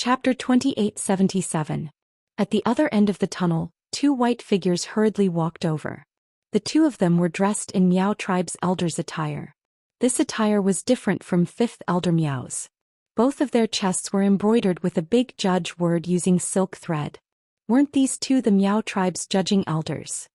Chapter 2877. At the other end of the tunnel, two white figures hurriedly walked over. The two of them were dressed in Miao tribe's elders' attire. This attire was different from fifth elder Miao's. Both of their chests were embroidered with a big judge word using silk thread. Weren't these two the Miao tribe's judging elders?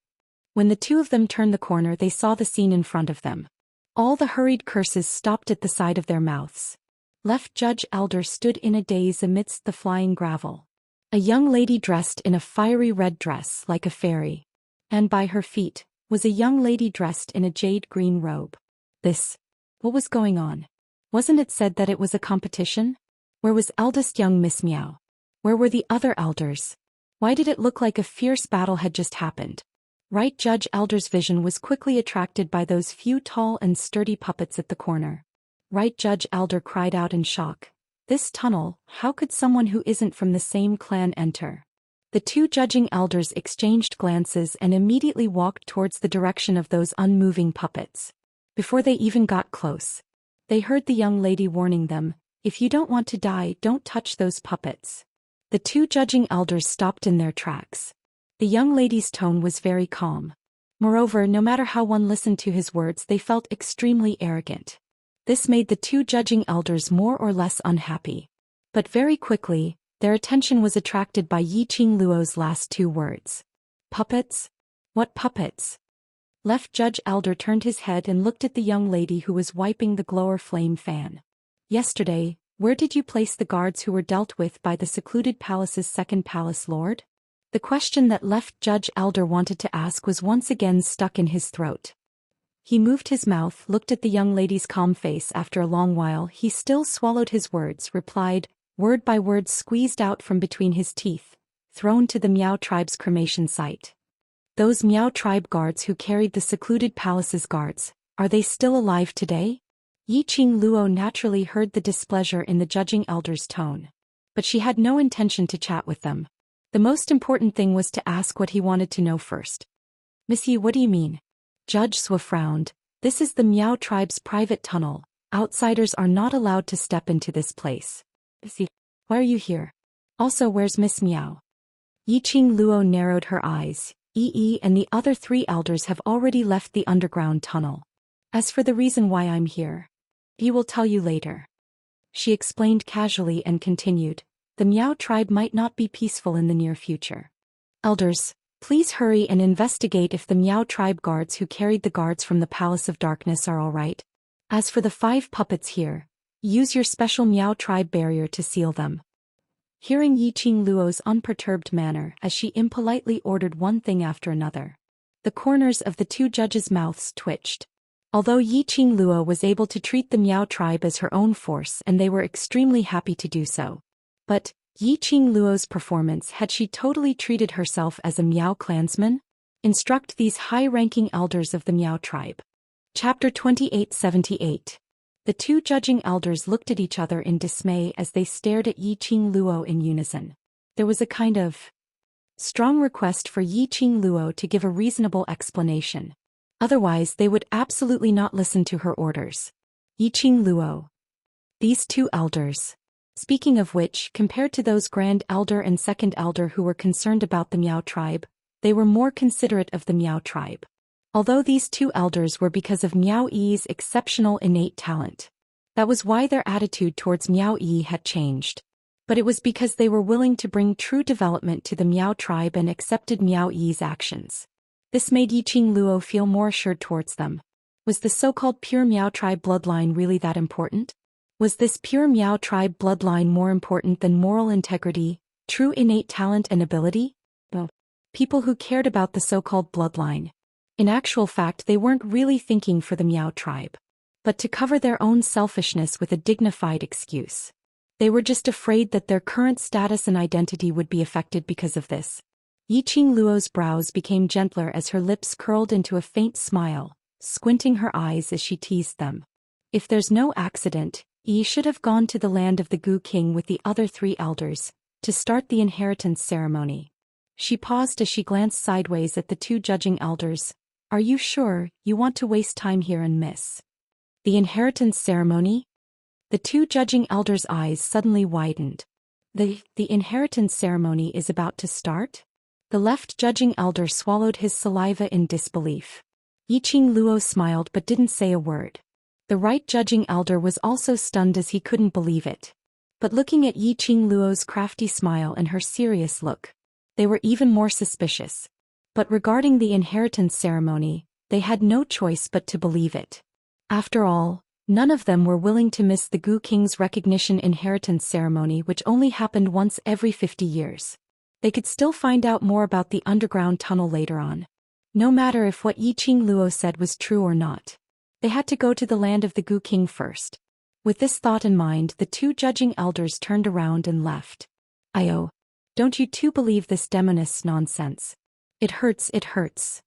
When the two of them turned the corner, they saw the scene in front of them. All the hurried curses stopped at the side of their mouths. Left judge elder stood in a daze amidst the flying gravel. A young lady dressed in a fiery red dress like a fairy. And by her feet was a young lady dressed in a jade green robe. What was going on? Wasn't it said that it was a competition? Where was eldest young Miss Miao? Where were the other elders? Why did it look like a fierce battle had just happened? Right judge elder's vision was quickly attracted by those few tall and sturdy puppets at the corner. Right judge elder cried out in shock. This tunnel, how could someone who isn't from the same clan enter? The two judging elders exchanged glances and immediately walked towards the direction of those unmoving puppets. Before they even got close, they heard the young lady warning them, "If you don't want to die, don't touch those puppets." The two judging elders stopped in their tracks. The young lady's tone was very calm. Moreover, no matter how one listened to his words, they felt extremely arrogant. This made the two judging elders more or less unhappy. But very quickly, their attention was attracted by Yiqing Luo's last two words. Puppets? What puppets? Left judge elder turned his head and looked at the young lady who was wiping the glower flame fan. Yesterday, where did you place the guards who were dealt with by the secluded palace's second palace lord? The question that left judge elder wanted to ask was once again stuck in his throat. He moved his mouth, looked at the young lady's calm face. After a long while, he still swallowed his words, replied, word by word squeezed out from between his teeth, thrown to the Miao tribe's cremation site. Those Miao tribe guards who carried the secluded palace's guards, are they still alive today? Yiqing Luo naturally heard the displeasure in the judging elder's tone. But she had no intention to chat with them. The most important thing was to ask what he wanted to know first. Missy, what do you mean? Judge Sua frowned. This is the Miao tribe's private tunnel. Outsiders are not allowed to step into this place. Missy, why are you here? Also, where's Miss Miao? Yiqing Luo narrowed her eyes. And the other three elders have already left the underground tunnel. As for the reason why I'm here, he will tell you later. She explained casually and continued, the Miao tribe might not be peaceful in the near future. Elders, please hurry and investigate if the Miao tribe guards who carried the guards from the Palace of Darkness are all right. As for the 5 puppets here, use your special Miao tribe barrier to seal them. Hearing Yiqing Luo's unperturbed manner as she impolitely ordered one thing after another, the corners of the two judges' mouths twitched. Although Yiqing Luo was able to treat the Miao tribe as her own force and they were extremely happy to do so. But Yiqing Luo's performance, had she totally treated herself as a Miao clansman? Instruct these high-ranking elders of the Miao tribe. Chapter 2878. The two judging elders looked at each other in dismay as they stared at Yiqing Luo in unison. There was a kind of strong request for Yiqing Luo to give a reasonable explanation. Otherwise, they would absolutely not listen to her orders. Yiqing Luo. These two elders. Speaking of which, compared to those Grand Elder and Second Elder who were concerned about the Miao tribe, they were more considerate of the Miao tribe. Although these two elders were because of Miao Yi's exceptional innate talent. That was why their attitude towards Miao Yi had changed. But it was because they were willing to bring true development to the Miao tribe and accepted Miao Yi's actions. This made Yiqing Luo feel more assured towards them. Was the so-called pure Miao tribe bloodline really that important? Was this pure Miao tribe bloodline more important than moral integrity, true innate talent and ability? No. People who cared about the so-called bloodline. In actual fact, they weren't really thinking for the Miao tribe, but to cover their own selfishness with a dignified excuse. They were just afraid that their current status and identity would be affected because of this. Yiqing Luo's brows became gentler as her lips curled into a faint smile, squinting her eyes as she teased them. If there's no accident, Yi should have gone to the land of the Gu King with the other 3 elders, to start the inheritance ceremony. She paused as she glanced sideways at the 2 judging elders. Are you sure you want to waste time here and miss the inheritance ceremony? The 2 judging elders' eyes suddenly widened. The inheritance ceremony is about to start? The left judging elder swallowed his saliva in disbelief. Yiqing Luo smiled but didn't say a word. The right judging elder was also stunned as he couldn't believe it. But looking at Yiqing Luo's crafty smile and her serious look, they were even more suspicious. But regarding the inheritance ceremony, they had no choice but to believe it. After all, none of them were willing to miss the Gu King's recognition inheritance ceremony, which only happened once every 50 years. They could still find out more about the underground tunnel later on. No matter if what Yiqing Luo said was true or not. They had to go to the land of the Gu King first. With this thought in mind, the two judging elders turned around and left. "Io. Don't you two believe this demonist's nonsense? It hurts, it hurts."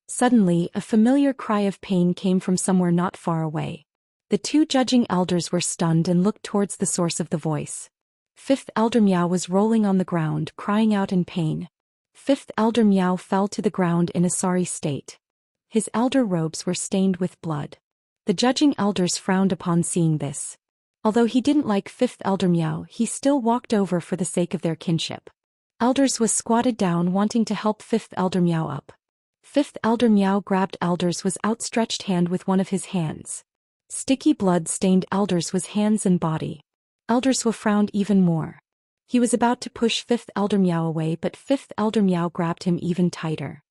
Suddenly, a familiar cry of pain came from somewhere not far away. The two judging elders were stunned and looked towards the source of the voice. Fifth Elder Miao was rolling on the ground, crying out in pain. Fifth Elder Miao fell to the ground in a sorry state. His elder robes were stained with blood. The judging elders frowned upon seeing this. Although he didn't like Fifth Elder Miao, he still walked over for the sake of their kinship. Elders was squatted down wanting to help Fifth Elder Miao up. Fifth Elder Miao grabbed Elders was outstretched hand with one of his hands. Sticky blood stained Elders was hands and body. Elders was frowned even more. He was about to push Fifth Elder Miao away, but Fifth Elder Miao grabbed him even tighter.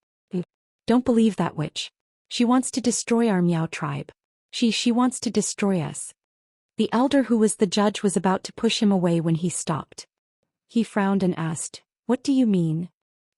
"Don't believe that witch. She wants to destroy our Miao tribe. She wants to destroy us." The elder who was the judge was about to push him away when he stopped. He frowned and asked, "What do you mean?"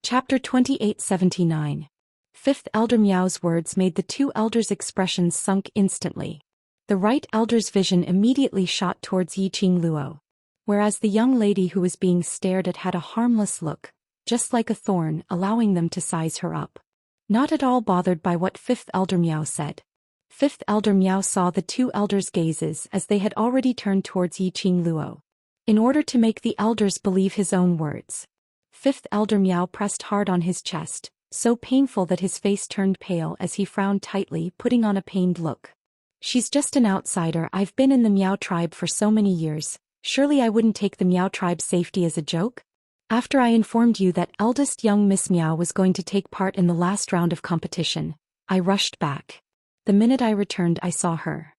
Chapter 2879. Fifth Elder Miao's words made the two elders' expressions sunk instantly. The right elder's vision immediately shot towards Yiqing Luo, whereas the young lady who was being stared at had a harmless look, just like a thorn, allowing them to size her up. Not at all bothered by what Fifth Elder Miao said. Fifth Elder Miao saw the two elders' gazes as they had already turned towards Yiqing Luo. In order to make the elders believe his own words, Fifth Elder Miao pressed hard on his chest, so painful that his face turned pale as he frowned tightly, putting on a pained look. "She's just an outsider. I've been in the Miao tribe for so many years. Surely I wouldn't take the Miao tribe's safety as a joke? After I informed you that eldest young Miss Miao was going to take part in the last round of competition, I rushed back. The minute I returned, I saw her.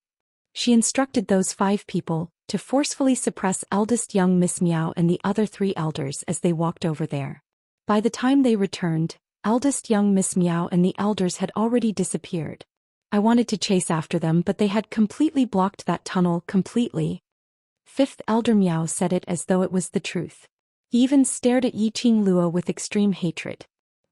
She instructed those 5 people to forcefully suppress eldest young Miss Miao and the other 3 elders as they walked over there. By the time they returned, eldest young Miss Miao and the elders had already disappeared. I wanted to chase after them, but they had completely blocked that tunnel completely." Fifth Elder Miao said it as though it was the truth. He even stared at Yiqing Luo with extreme hatred.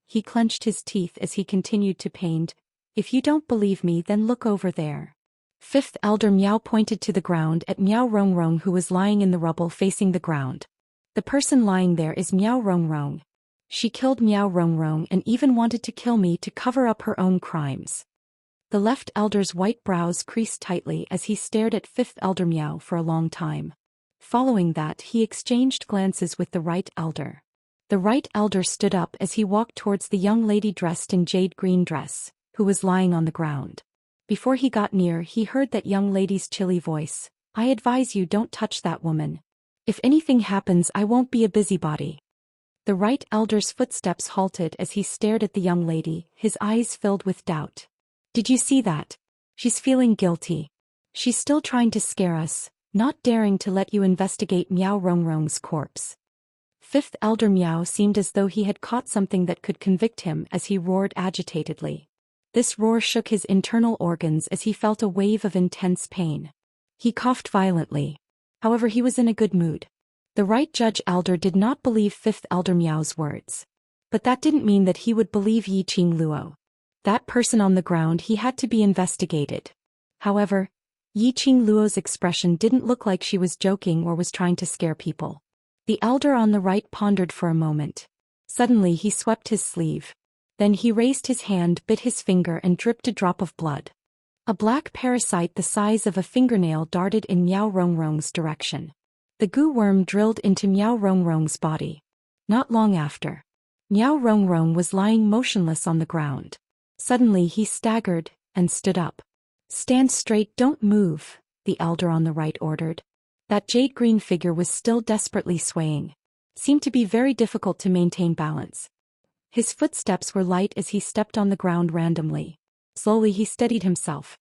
He clenched his teeth as he continued to paint. "If you don't believe me, then look over there." Fifth Elder Miao pointed to the ground at Miao Rongrong, who was lying in the rubble facing the ground. "The person lying there is Miao Rongrong. She killed Miao Rongrong and even wanted to kill me to cover up her own crimes." The left elder's white brows creased tightly as he stared at Fifth Elder Miao for a long time. Following that, he exchanged glances with the right elder. The right elder stood up as he walked towards the young lady dressed in jade green dress, who was lying on the ground. Before he got near, he heard that young lady's chilly voice. "I advise you, don't touch that woman. If anything happens, I won't be a busybody." The right elder's footsteps halted as he stared at the young lady, his eyes filled with doubt. "Did you see that? She's feeling guilty. She's still trying to scare us, not daring to let you investigate Miao Rongrong's corpse." Fifth Elder Miao seemed as though he had caught something that could convict him as he roared agitatedly. This roar shook his internal organs as he felt a wave of intense pain. He coughed violently. However, he was in a good mood. The right judge elder did not believe Fifth Elder Miao's words. But that didn't mean that he would believe Yiqing Luo. That person on the ground, he had to be investigated. However, Yiqing Luo's expression didn't look like she was joking or was trying to scare people. The elder on the right pondered for a moment. Suddenly he swept his sleeve. Then he raised his hand, bit his finger, and dripped a drop of blood. A black parasite the size of a fingernail darted in Miao Rongrong's direction. The goo worm drilled into Miao Rongrong's body. Not long after, Miao Rongrong was lying motionless on the ground. Suddenly he staggered and stood up. "Stand straight, don't move," the elder on the right ordered. That jade-green figure was still desperately swaying. Seemed to be very difficult to maintain balance. His footsteps were light as he stepped on the ground randomly. Slowly he steadied himself.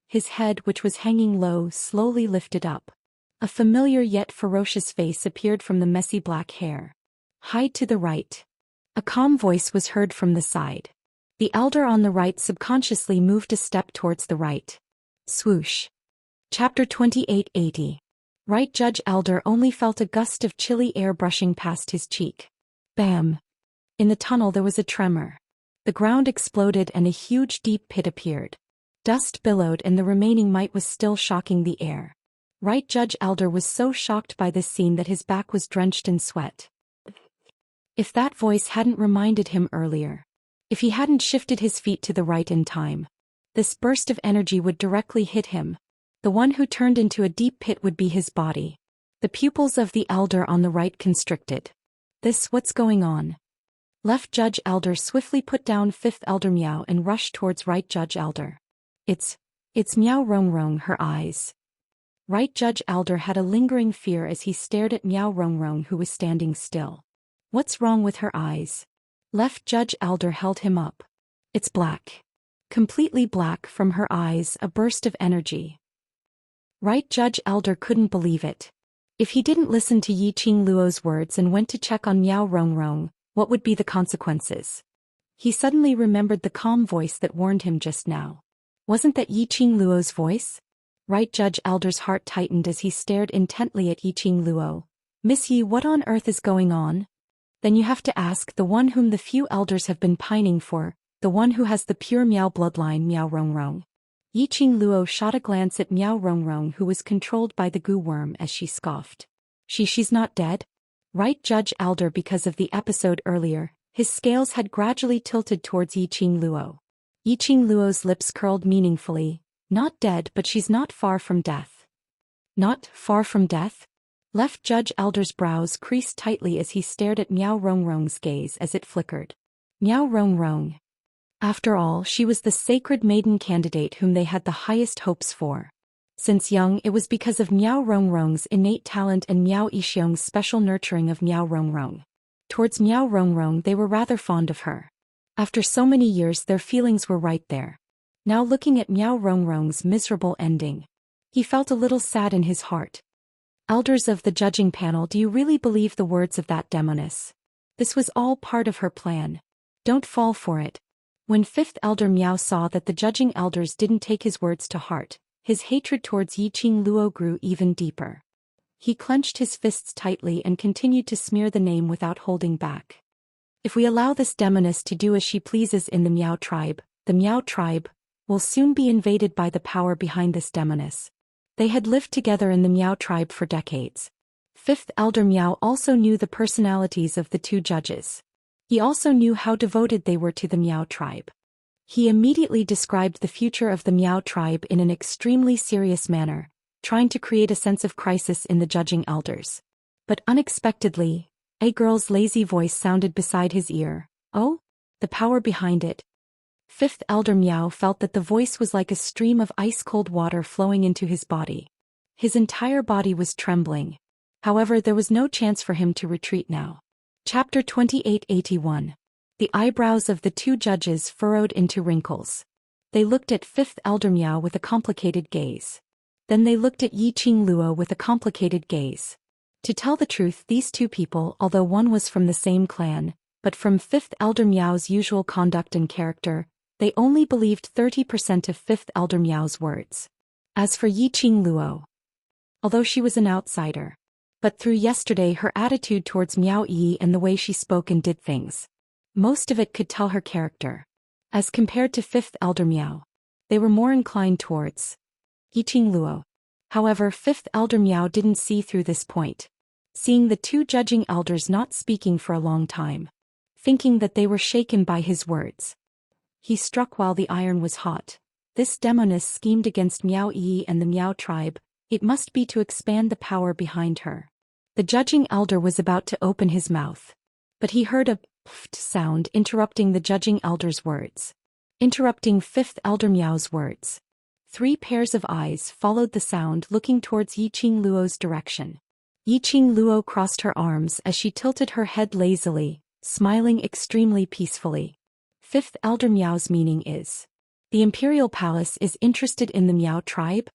His head, which was hanging low, slowly lifted up. A familiar yet ferocious face appeared from the messy black hair. Hide to the right. A calm voice was heard from the side. The elder on the right subconsciously moved a step towards the right. Swoosh. Chapter 2880. Right Judge Elder only felt a gust of chilly air brushing past his cheek. Bam! In the tunnel there was a tremor. The ground exploded and a huge deep pit appeared. Dust billowed and the remaining might was still shocking the air. Right Judge Elder was so shocked by this scene that his back was drenched in sweat. If that voice hadn't reminded him earlier. If he hadn't shifted his feet to the right in time. This burst of energy would directly hit him. The one who turned into a deep pit would be his body. The pupils of the elder on the right constricted. What's going on? Left Judge Elder swiftly put down fifth elder Miao and rushed towards right Judge Elder. It's Miao Rongrong, her eyes. Right Judge Elder had a lingering fear as he stared at Miao Rongrong, who was standing still. What's wrong with her eyes? Left Judge Elder held him up. It's black. Completely black from her eyes, a burst of energy. Right Judge Elder couldn't believe it. If he didn't listen to Yi Qing Luo's words and went to check on Miao Rongrong, what would be the consequences? He suddenly remembered the calm voice that warned him just now. Wasn't that Yi Qing Luo's voice? Right Judge Elder's heart tightened as he stared intently at Yi Qing Luo. Miss Yi, what on earth is going on? Then you have to ask the one whom the few elders have been pining for, the one who has the pure Miao bloodline, Miao Rongrong. Yi Qing Luo shot a glance at Miao Rongrong, who was controlled by the goo worm, as she scoffed. She's not dead? Right Judge Elder, because of the episode earlier, his scales had gradually tilted towards Yi Qing Luo. Yi Qing Luo's lips curled meaningfully. Not dead, but she's not far from death. Not far from death? Left Judge Elder's brows creased tightly as he stared at Miao Rongrong's gaze as it flickered. Miao Rongrong. After all, she was the sacred maiden candidate whom they had the highest hopes for. Since young, it was because of Miao Rongrong's innate talent and Miao Yixiong's special nurturing of Miao Rongrong. Towards Miao Rongrong they were rather fond of her. After so many years their feelings were right there. Now looking at Miao Rongrong's miserable ending. He felt a little sad in his heart. Elders of the judging panel, do you really believe the words of that demoness? This was all part of her plan. Don't fall for it. When fifth elder Miao saw that the judging elders didn't take his words to heart, his hatred towards Yi Qing Luo grew even deeper. He clenched his fists tightly and continued to smear the name without holding back. If we allow this demoness to do as she pleases in the Miao tribe will soon be invaded by the power behind this demoness. They had lived together in the Miao tribe for decades. Fifth elder Miao also knew the personalities of the two judges. He also knew how devoted they were to the Miao tribe. He immediately described the future of the Miao tribe in an extremely serious manner, trying to create a sense of crisis in the judging elders. But unexpectedly, a girl's lazy voice sounded beside his ear. Oh? The power behind it. Fifth elder Miao felt that the voice was like a stream of ice-cold water flowing into his body. His entire body was trembling. However, there was no chance for him to retreat now. Chapter 2881. The eyebrows of the two judges furrowed into wrinkles. They looked at fifth elder Miao with a complicated gaze. Then they looked at Yi Qing Luo with a complicated gaze. To tell the truth, these two people, although one was from the same clan, but from fifth elder Miao's usual conduct and character, they only believed 30% of fifth elder Miao's words. As for Yi Qing Luo, although she was an outsider, but through yesterday her attitude towards Miao Yi and the way she spoke and did things, most of it could tell her character. As compared to fifth elder Miao, they were more inclined towards Yi Qing Luo. However, fifth elder Miao didn't see through this point. Seeing the two judging elders not speaking for a long time, thinking that they were shaken by his words, he struck while the iron was hot. This demoness schemed against Miao Yi and the Miao tribe. It must be to expand the power behind her. The judging elder was about to open his mouth, but he heard a pft sound interrupting the judging elder's words. Interrupting fifth elder Miao's words. 3 pairs of eyes followed the sound, looking towards Yiqing Luo's direction. Yiqing Luo crossed her arms as she tilted her head lazily, smiling extremely peacefully. 5th Elder Miao's meaning is, the Imperial Palace is interested in the Miao tribe?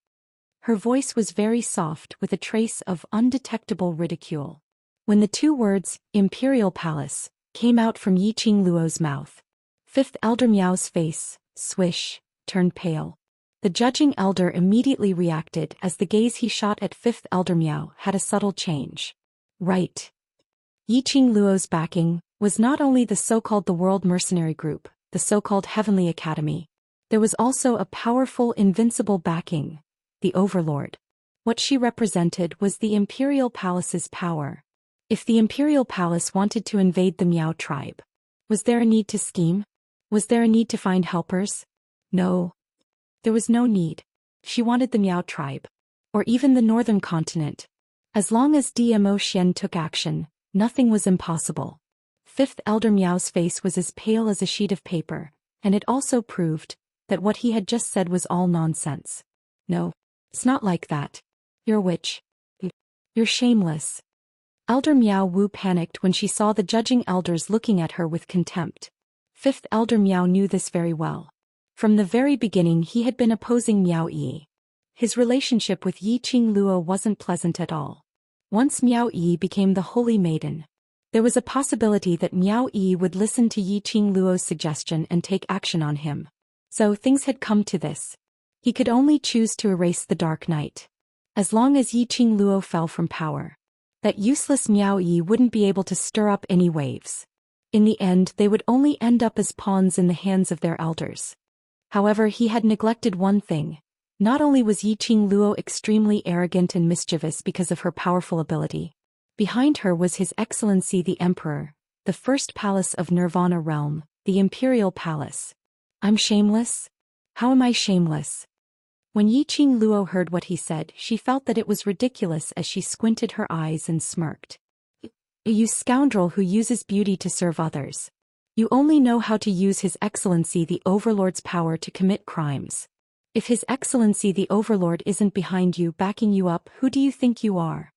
Her voice was very soft with a trace of undetectable ridicule. When the 2 words, Imperial Palace, came out from Yiqing Luo's mouth, 5th Elder Miao's face, swish, turned pale. The judging elder immediately reacted as the gaze he shot at 5th Elder Miao had a subtle change. Right. Yiqing Luo's backing was not only the so-called the World Mercenary Group, the so-called Heavenly Academy. There was also a powerful invincible backing, the Overlord. What she represented was the Imperial Palace's power. If the Imperial Palace wanted to invade the Miao tribe, was there a need to scheme? Was there a need to find helpers? No. There was no need. She wanted the Miao tribe. Or even the northern continent. As long as Zhou Xian took action, nothing was impossible. 5th Elder Miao's face was as pale as a sheet of paper, and it also proved that what he had just said was all nonsense. No. It's not like that. You're a witch. You're shameless. Elder Miao Wu panicked when she saw the judging elders looking at her with contempt. 5th Elder Miao knew this very well. From the very beginning he had been opposing Miao Yi. His relationship with Yiqing Luo wasn't pleasant at all. Once Miao Yi became the Holy Maiden, there was a possibility that Miao Yi would listen to Yiqing Luo's suggestion and take action on him. So things had come to this. He could only choose to erase the Dark Knight. As long as Yiqing Luo fell from power, that useless Miao Yi wouldn't be able to stir up any waves. In the end they would only end up as pawns in the hands of their elders. However, he had neglected one thing. Not only was Yiqing Luo extremely arrogant and mischievous because of her powerful ability. Behind her was His Excellency the Emperor, the first palace of Nirvana realm, the Imperial Palace. I'm shameless? How am I shameless? When Yiqing Luo heard what he said, she felt that it was ridiculous as she squinted her eyes and smirked. You scoundrel who uses beauty to serve others. You only know how to use His Excellency the Overlord's power to commit crimes. If His Excellency the Overlord isn't behind you, backing you up, who do you think you are?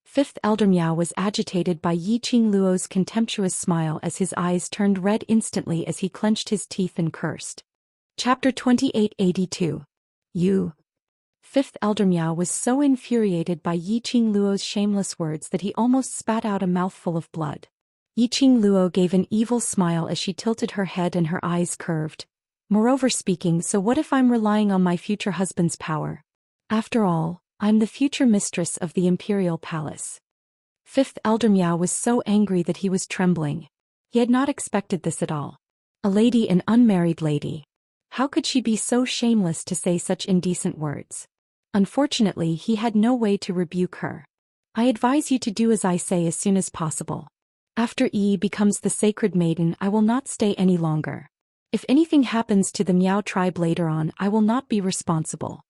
5th Elder Miao was agitated by Yiqing Luo's contemptuous smile as his eyes turned red instantly as he clenched his teeth and cursed. Chapter 2882. You. 5th Elder Miao was so infuriated by Yiqing Luo's shameless words that he almost spat out a mouthful of blood. Yiqing Luo gave an evil smile as she tilted her head and her eyes curved. Moreover speaking, so what if I'm relying on my future husband's power? After all, I'm the future mistress of the Imperial Palace. 5th Elder Miao was so angry that he was trembling. He had not expected this at all. A lady, an unmarried lady. How could she be so shameless to say such indecent words? Unfortunately, he had no way to rebuke her. I advise you to do as I say as soon as possible. After Yi becomes the sacred maiden, I will not stay any longer. If anything happens to the Miao tribe later on, I will not be responsible.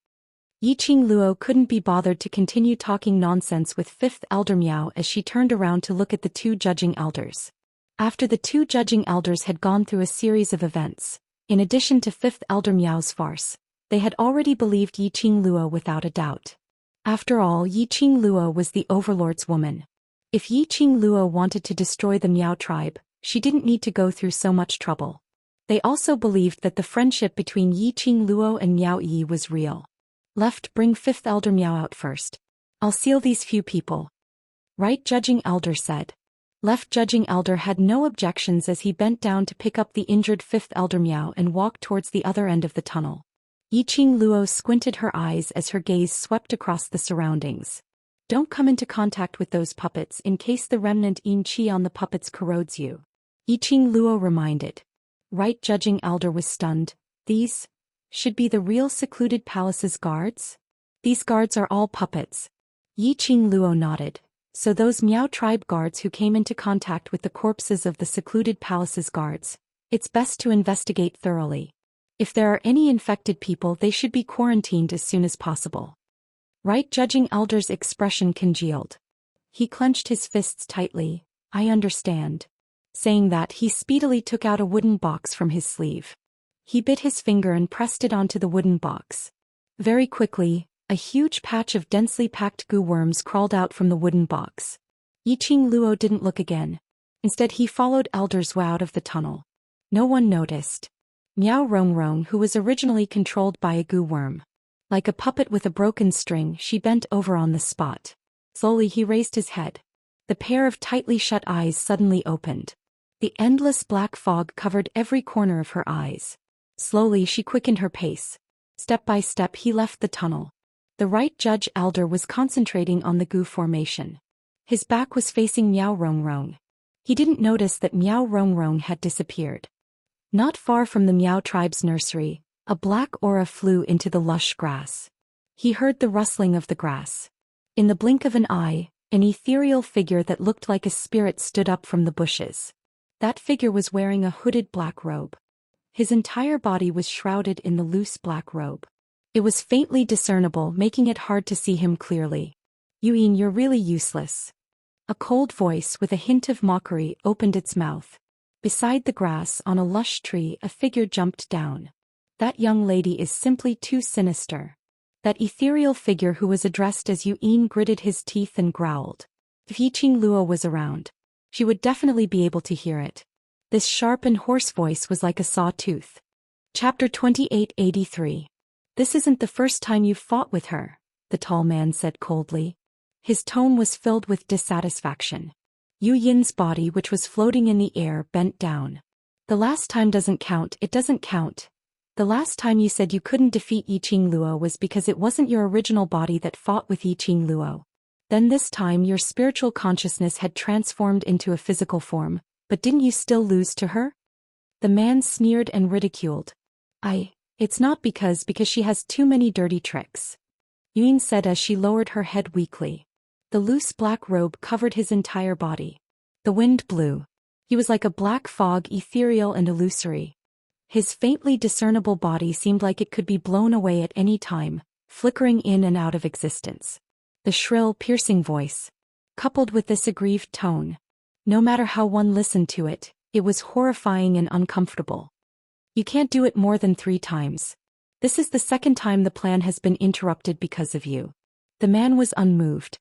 Yiqing Luo couldn't be bothered to continue talking nonsense with 5th Elder Miao as she turned around to look at the 2 judging elders. After the 2 judging elders had gone through a series of events, in addition to 5th Elder Miao's farce, they had already believed Yiqing Luo without a doubt. After all, Yiqing Luo was the Overlord's woman. If Yiqing Luo wanted to destroy the Miao tribe, she didn't need to go through so much trouble. They also believed that the friendship between Yiqing Luo and Miao Yi was real. Left, bring 5th Elder Miao out first. I'll seal these few people. Right, judging elder said. Left judging elder had no objections as he bent down to pick up the injured 5th Elder Miao and walked towards the other end of the tunnel. Yiqing Luo squinted her eyes as her gaze swept across the surroundings. Don't come into contact with those puppets in case the remnant yin qi on the puppets corrodes you. Yiqing Luo reminded. Right, judging elder was stunned. These should be the real secluded palace's guards? These guards are all puppets. Yiqing Luo nodded. So those Miao tribe guards who came into contact with the corpses of the secluded palace's guards, it's best to investigate thoroughly. If there are any infected people, they should be quarantined as soon as possible. Right, judging elder's expression congealed. He clenched his fists tightly. I understand. Saying that, he speedily took out a wooden box from his sleeve. He bit his finger and pressed it onto the wooden box. Very quickly, a huge patch of densely packed goo worms crawled out from the wooden box. Yiqing Luo didn't look again. Instead he followed Elder Zhou out of the tunnel. No one noticed. Miao Rongrong, who was originally controlled by a goo worm. Like a puppet with a broken string, she bent over on the spot. Slowly he raised his head. The pair of tightly shut eyes suddenly opened. The endless black fog covered every corner of her eyes. Slowly she quickened her pace. Step by step he left the tunnel. The right judge elder was concentrating on the goo formation. His back was facing Miao Rongrong. He didn't notice that Miao Rongrong had disappeared. Not far from the Miao tribe's nursery, a black aura flew into the lush grass. He heard the rustling of the grass. In the blink of an eye, an ethereal figure that looked like a spirit stood up from the bushes. That figure was wearing a hooded black robe. His entire body was shrouded in the loose black robe. It was faintly discernible, making it hard to see him clearly. Yuyin, you're really useless. A cold voice with a hint of mockery opened its mouth. Beside the grass on a lush tree a figure jumped down. That young lady is simply too sinister. That ethereal figure who was addressed as Yuyin gritted his teeth and growled. If Yiqing Luo was around, she would definitely be able to hear it. This sharp and hoarse voice was like a sawtooth. Chapter 2883. This isn't the first time you've fought with her, the tall man said coldly. His tone was filled with dissatisfaction. Yu Yin's body, which was floating in the air, bent down. The last time doesn't count, it doesn't count. The last time you said you couldn't defeat Yiqing Luo was because it wasn't your original body that fought with Yiqing Luo. Then this time your spiritual consciousness had transformed into a physical form, but didn't you still lose to her? The man sneered and ridiculed. It's not because she has too many dirty tricks. Yuyin said as she lowered her head weakly. The loose black robe covered his entire body. The wind blew. He was like a black fog, ethereal and illusory. His faintly discernible body seemed like it could be blown away at any time, flickering in and out of existence. The shrill, piercing voice, coupled with this aggrieved tone. No matter how one listened to it, it was horrifying and uncomfortable. You can't do it more than 3 times. This is the second time the plan has been interrupted because of you. The man was unmoved.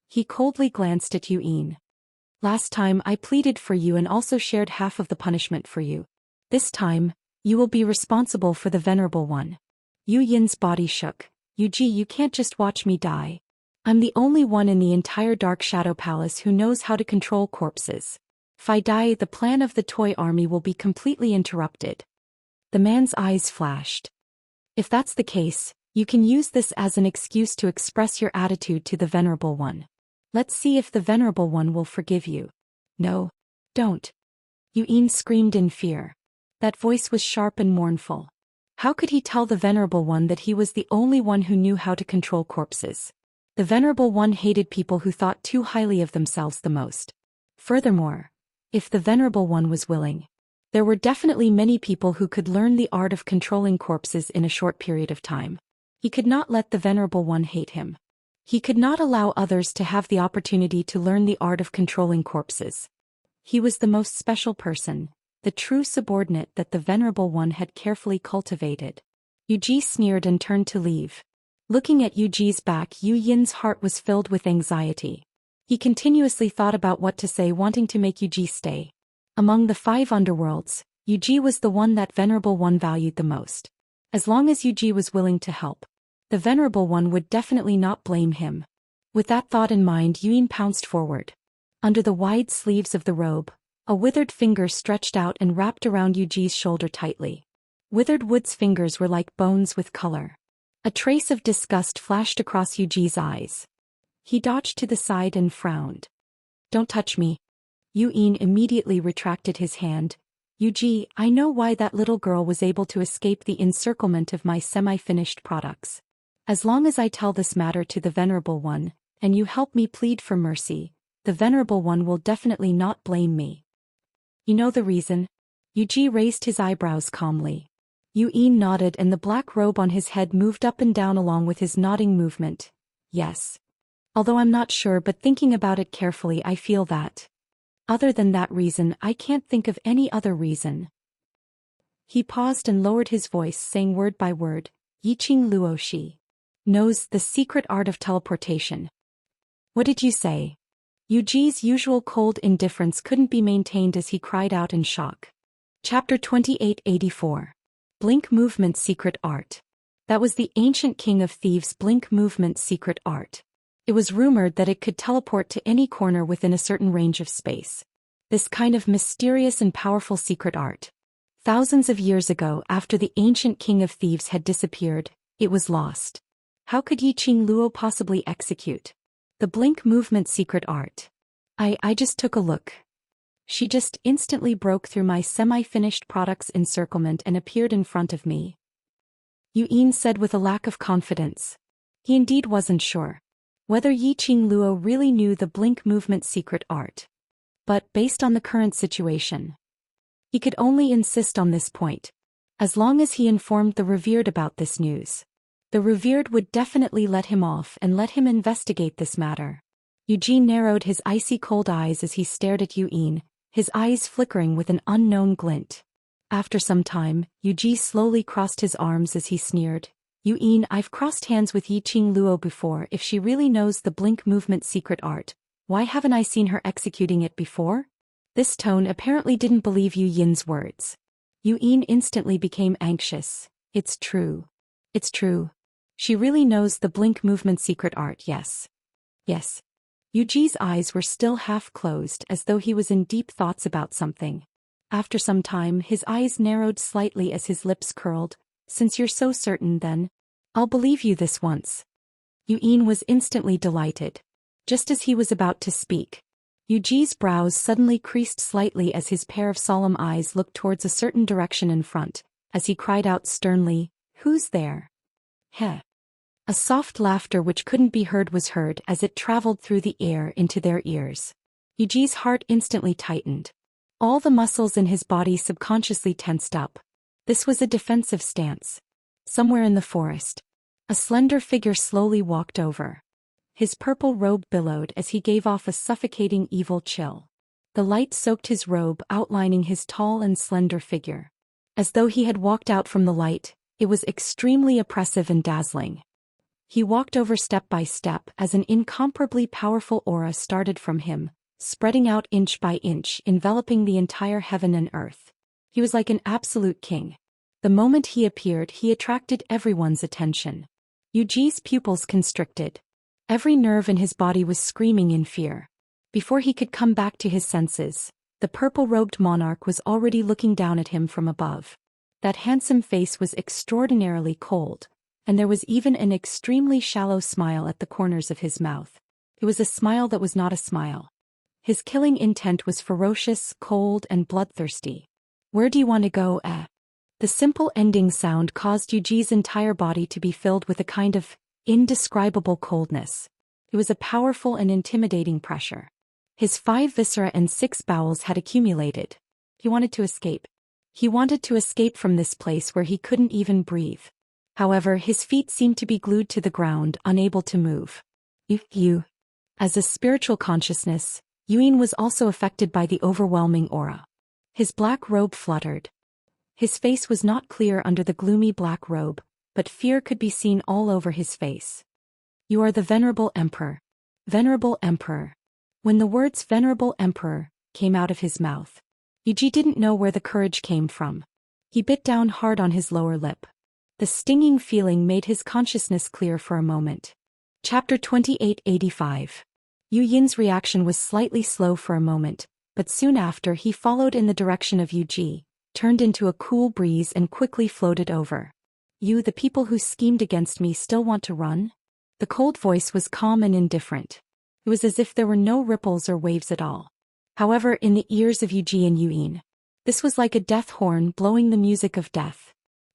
He coldly glanced at Yuyin. Last time I pleaded for you and also shared half of the punishment for you. This time, you will be responsible for the Venerable One. Yu Yin's body shook. Yuji, you can't just watch me die. I'm the only one in the entire Dark Shadow Palace who knows how to control corpses. If I die, the plan of the toy army will be completely interrupted. The man's eyes flashed. If that's the case, you can use this as an excuse to express your attitude to the Venerable One. Let's see if the Venerable One will forgive you. No. Don't. Yuyin screamed in fear. That voice was sharp and mournful. How could he tell the Venerable One that he was the only one who knew how to control corpses? The Venerable One hated people who thought too highly of themselves the most. Furthermore, if the Venerable One was willing, there were definitely many people who could learn the art of controlling corpses in a short period of time. He could not let the Venerable One hate him. He could not allow others to have the opportunity to learn the art of controlling corpses. He was the most special person, the true subordinate that the Venerable One had carefully cultivated. Yuji sneered and turned to leave. Looking at Yuji's back, Yu Yin's heart was filled with anxiety. He continuously thought about what to say, wanting to make Yuji stay. Among the 5 underworlds, Yuji was the one that Venerable One valued the most. As long as Yuji was willing to help, the Venerable One would definitely not blame him. With that thought in mind, Yuyin pounced forward. Under the wide sleeves of the robe, a withered finger stretched out and wrapped around Yuji's shoulder tightly. Withered wood's fingers were like bones with color. A trace of disgust flashed across Yuji's eyes. He dodged to the side and frowned. Don't touch me. Yuyin immediately retracted his hand. Yuji, I know why that little girl was able to escape the encirclement of my semi-finished products. As long as I tell this matter to the Venerable One, and you help me plead for mercy, the Venerable One will definitely not blame me. You know the reason? Yuji raised his eyebrows calmly. Yuyin nodded and the black robe on his head moved up and down along with his nodding movement. Yes. Although I'm not sure, but thinking about it carefully, I feel that. Other than that reason, I can't think of any other reason. He paused and lowered his voice, saying word by word, Yiqing Luo Shi. knows the secret art of teleportation. What did you say? Yuji's usual cold indifference couldn't be maintained as he cried out in shock. Chapter 2884. Blink Movement Secret Art. That was the ancient king of thieves' blink movement secret art. It was rumored that it could teleport to any corner within a certain range of space. This kind of mysterious and powerful secret art. Thousands of years ago, after the ancient king of thieves had disappeared, it was lost. How could Yiqing Luo possibly execute the blink movement secret art? I just took a look. She just instantly broke through my semi-finished product's encirclement and appeared in front of me. Yuyin said with a lack of confidence. He indeed wasn't sure whether Yiqing Luo really knew the blink movement secret art. But based on the current situation, he could only insist on this point. As long as he informed the revered about this news, the revered would definitely let him off and let him investigate this matter. Eugene narrowed his icy cold eyes as he stared at Yuyin, his eyes flickering with an unknown glint. After some time, Yuji slowly crossed his arms as he sneered. Yuyin, I've crossed hands with Yiqing Luo before. If she really knows the blink movement secret art, why haven't I seen her executing it before? This tone apparently didn't believe Yu Yin's words. Yuyin instantly became anxious. It's true. It's true. She really knows the blink movement secret art, yes. Yes. Yuji's eyes were still half closed as though he was in deep thoughts about something. After some time his eyes narrowed slightly as his lips curled. Since you're so certain then, I'll believe you this once. Yuyin was instantly delighted. Just as he was about to speak, Yuji's brows suddenly creased slightly as his pair of solemn eyes looked towards a certain direction in front, as he cried out sternly, "Who's there?" Heh. A soft laughter which couldn't be heard was heard as it traveled through the air into their ears. Yuji's heart instantly tightened. All the muscles in his body subconsciously tensed up. This was a defensive stance. Somewhere in the forest, a slender figure slowly walked over. His purple robe billowed as he gave off a suffocating evil chill. The light soaked his robe, outlining his tall and slender figure. As though he had walked out from the light, it was extremely oppressive and dazzling. He walked over step by step as an incomparably powerful aura started from him, spreading out inch by inch, enveloping the entire heaven and earth. He was like an absolute king. The moment he appeared, he attracted everyone's attention. Yuji's pupils constricted. Every nerve in his body was screaming in fear. Before he could come back to his senses, the purple-robed monarch was already looking down at him from above. That handsome face was extraordinarily cold, and there was even an extremely shallow smile at the corners of his mouth. It was a smile that was not a smile. His killing intent was ferocious, cold, and bloodthirsty. "Where do you want to go, eh?" The simple ending sound caused Yuji's entire body to be filled with a kind of indescribable coldness. It was a powerful and intimidating pressure. His 5 viscera and 6 bowels had accumulated. He wanted to escape. He wanted to escape from this place where he couldn't even breathe. However, his feet seemed to be glued to the ground, unable to move. You. As a spiritual consciousness, Yuyin was also affected by the overwhelming aura. His black robe fluttered. His face was not clear under the gloomy black robe, but fear could be seen all over his face. "You are the Venerable Emperor." Venerable Emperor. When the words Venerable Emperor came out of his mouth, Yuji didn't know where the courage came from. He bit down hard on his lower lip. The stinging feeling made his consciousness clear for a moment. Chapter 2885. Yu Yin's reaction was slightly slow for a moment, but soon after he followed in the direction of Yuji, turned into a cool breeze and quickly floated over. "You, the people who schemed against me, still want to run?" The cold voice was calm and indifferent. It was as if there were no ripples or waves at all. However, in the ears of Yuji and Yuyin, this was like a death horn blowing the music of death.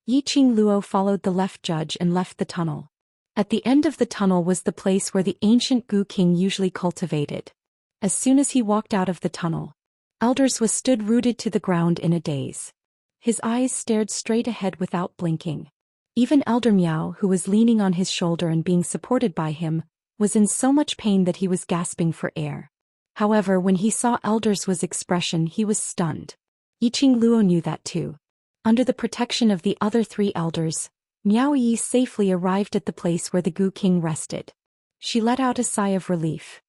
Yiqing Luo followed the left judge and left the tunnel. At the end of the tunnel was the place where the ancient Gu King usually cultivated. As soon as he walked out of the tunnel, Elders was stood rooted to the ground in a daze. His eyes stared straight ahead without blinking. Even Elder Miao, who was leaning on his shoulder and being supported by him, was in so much pain that he was gasping for air. However, when he saw Elder's expression, he was stunned. Yiqing Luo knew that too. Under the protection of the other 3 elders, Miao Yi safely arrived at the place where the Gu King rested. She let out a sigh of relief.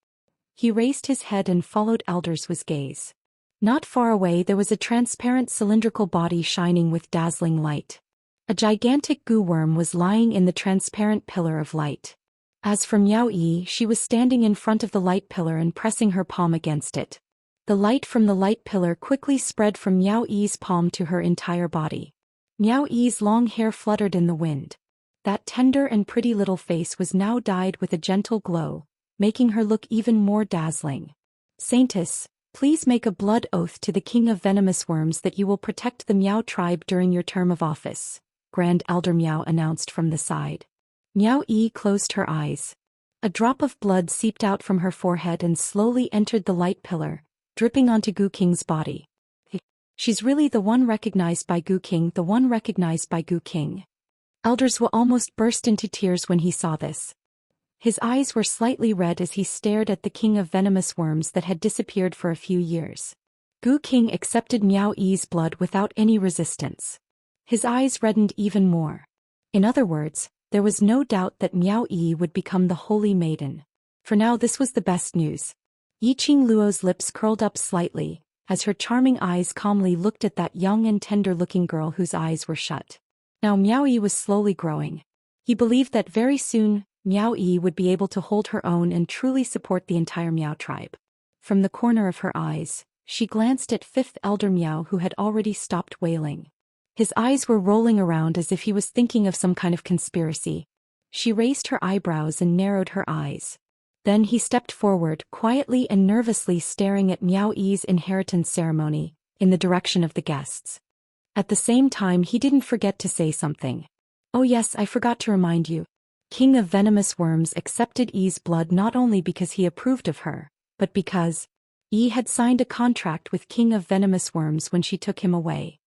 He raised his head and followed Elder's gaze. Not far away there was a transparent cylindrical body shining with dazzling light. A gigantic Gu worm was lying in the transparent pillar of light. As for Miao Yi, she was standing in front of the light pillar and pressing her palm against it. The light from the light pillar quickly spread from Miao Yi's palm to her entire body. Miao Yi's long hair fluttered in the wind. That tender and pretty little face was now dyed with a gentle glow, making her look even more dazzling. Saintess, please make a blood oath to the King of Venomous Worms that you will protect the Miao tribe during your term of office, Grand Elder Miao announced from the side. Miao Yi closed her eyes. A drop of blood seeped out from her forehead and slowly entered the light pillar, dripping onto Gu King's body. She's really the one recognized by Gu King, the one recognized by Gu King. Elders will almost burst into tears when he saw this. His eyes were slightly red as he stared at the King of Venomous Worms that had disappeared for a few years. Gu King accepted Miao Yi's blood without any resistance. His eyes reddened even more. In other words, there was no doubt that Miao Yi would become the Holy Maiden. For now this was the best news. Yiqing Luo's lips curled up slightly, as her charming eyes calmly looked at that young and tender-looking girl whose eyes were shut. Now Miao Yi was slowly growing. He believed that very soon, Miao Yi would be able to hold her own and truly support the entire Miao tribe. From the corner of her eyes, she glanced at Fifth Elder Miao who had already stopped wailing. His eyes were rolling around as if he was thinking of some kind of conspiracy. She raised her eyebrows and narrowed her eyes. Then he stepped forward, quietly and nervously staring at Miao Yi's inheritance ceremony, in the direction of the guests. At the same time he didn't forget to say something. Oh yes, I forgot to remind you. King of Venomous Worms accepted Yi's blood not only because he approved of her, but because Yi had signed a contract with King of Venomous Worms when she took him away.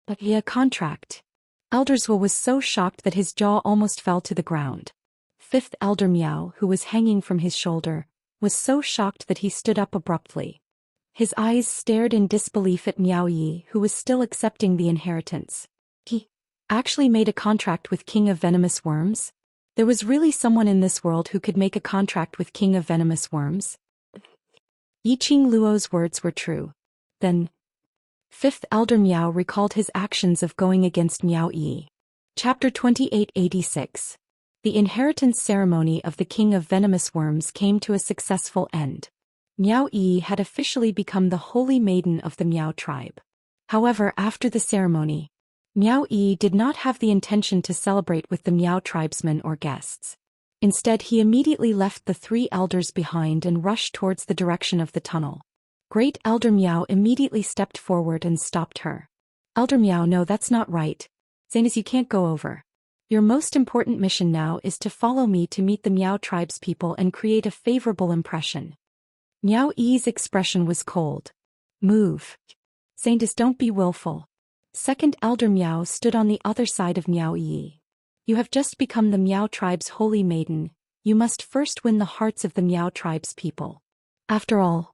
But a contract? Elder Zhou was so shocked that his jaw almost fell to the ground. Fifth Elder Miao, who was hanging from his shoulder, was so shocked that he stood up abruptly. His eyes stared in disbelief at Miao Yi, who was still accepting the inheritance. He actually made a contract with King of Venomous Worms? There was really someone in this world who could make a contract with King of Venomous Worms? Yiqing Luo's words were true. Then, Fifth Elder Miao recalled his actions of going against Miao Yi. Chapter 2886. The inheritance ceremony of the King of Venomous Worms came to a successful end. Miao Yi had officially become the Holy Maiden of the Miao tribe. However, after the ceremony, Miao Yi did not have the intention to celebrate with the Miao tribesmen or guests. Instead, he immediately left the three elders behind and rushed towards the direction of the tunnel. Great Elder Miao immediately stepped forward and stopped her. Elder Miao, no, that's not right. Zainus, you can't go over. Your most important mission now is to follow me to meet the Miao tribe's people and create a favorable impression. Miao Yi's expression was cold. Move. Zainus, don't be willful. Second Elder Miao stood on the other side of Miao Yi. You have just become the Miao tribe's holy maiden. You must first win the hearts of the Miao tribe's people. After all,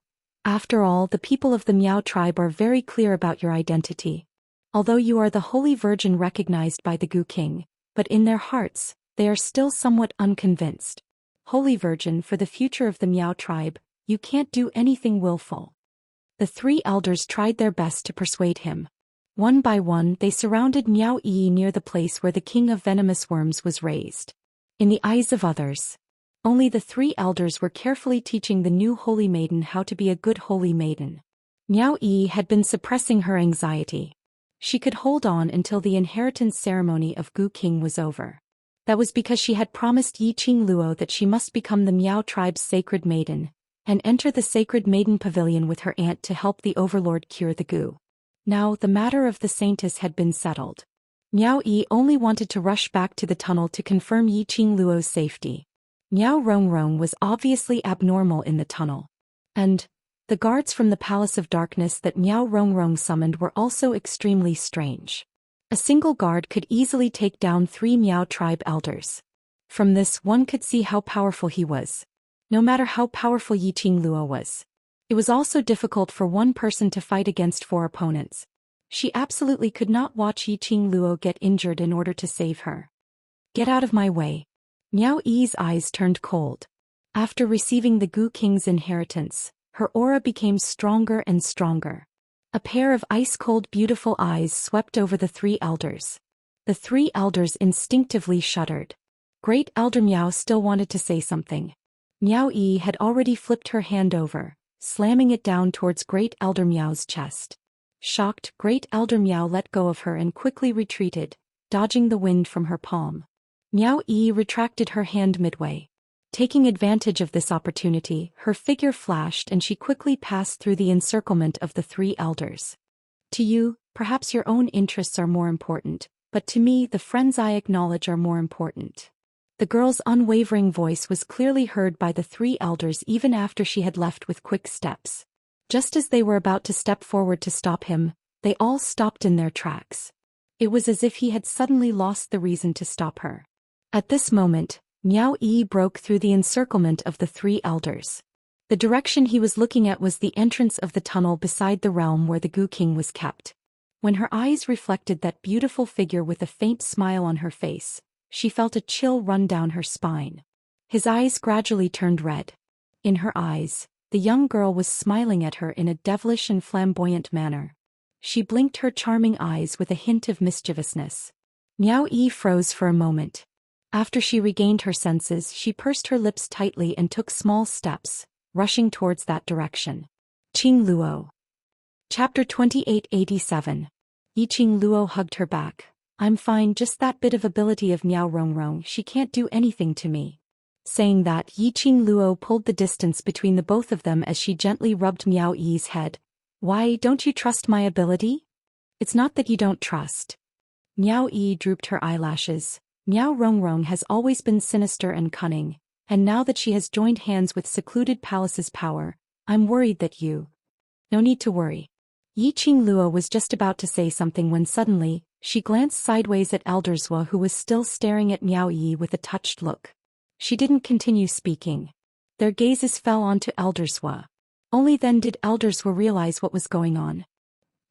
the people of the Miao tribe are very clear about your identity. Although you are the Holy Virgin recognized by the Gu King, but in their hearts, they are still somewhat unconvinced. Holy Virgin, for the future of the Miao tribe, you can't do anything willful. The three elders tried their best to persuade him. One by one they surrounded Miao Yi near the place where the King of Venomous Worms was raised. In the eyes of others, only the three elders were carefully teaching the new Holy Maiden how to be a good Holy Maiden. Miao Yi had been suppressing her anxiety. She could hold on until the inheritance ceremony of Gu King was over. That was because she had promised Yiqing Luo that she must become the Miao tribe's sacred maiden, and enter the sacred maiden pavilion with her aunt to help the overlord cure the Gu. Now the matter of the saintess had been settled. Miao Yi only wanted to rush back to the tunnel to confirm Yiqing Luo's safety. Miao Rongrong was obviously abnormal in the tunnel. And the guards from the Palace of Darkness that Miao Rongrong summoned were also extremely strange. A single guard could easily take down 3 Miao tribe elders. From this one could see how powerful he was. No matter how powerful Yiqing Luo was. It was also difficult for one person to fight against 4 opponents. She absolutely could not watch Yiqing Luo get injured in order to save her. Get out of my way. Miao Yi's eyes turned cold. After receiving the Gu King's inheritance, her aura became stronger and stronger. A pair of ice-cold beautiful eyes swept over the three elders. The three elders instinctively shuddered. Great Elder Miao still wanted to say something. Miao Yi had already flipped her hand over, slamming it down towards Great Elder Miao's chest. Shocked, Great Elder Miao let go of her and quickly retreated, dodging the wind from her palm. Miao Yi retracted her hand midway. Taking advantage of this opportunity, her figure flashed and she quickly passed through the encirclement of the three elders. To you, perhaps your own interests are more important, but to me the friends I acknowledge are more important. The girl's unwavering voice was clearly heard by the three elders even after she had left with quick steps. Just as they were about to step forward to stop him, they all stopped in their tracks. It was as if he had suddenly lost the reason to stop her. At this moment, Miao Yi broke through the encirclement of the three elders. The direction he was looking at was the entrance of the tunnel beside the realm where the Gu King was kept. When her eyes reflected that beautiful figure with a faint smile on her face, she felt a chill run down her spine. His eyes gradually turned red. In her eyes, the young girl was smiling at her in a devilish and flamboyant manner. She blinked her charming eyes with a hint of mischievousness. Miao Yi froze for a moment. After she regained her senses, she pursed her lips tightly and took small steps, rushing towards that direction. Qing Luo. Chapter 2887. Yi Qing Luo hugged her back. I'm fine, just that bit of ability of Miao Rongrong, she can't do anything to me. Saying that, Yi Qing Luo pulled the distance between the both of them as she gently rubbed Miao Yi's head. Why, don't you trust my ability? It's not that you don't trust. Miao Yi drooped her eyelashes. Miao Rongrong has always been sinister and cunning, and now that she has joined hands with Secluded Palace's power, I'm worried that you... No need to worry. Yi Qing Luo was just about to say something when suddenly, she glanced sideways at Elder Zhou who was still staring at Miao Yi with a touched look. She didn't continue speaking. Their gazes fell onto Elder Zhou. Only then did Elder Zhou realize what was going on.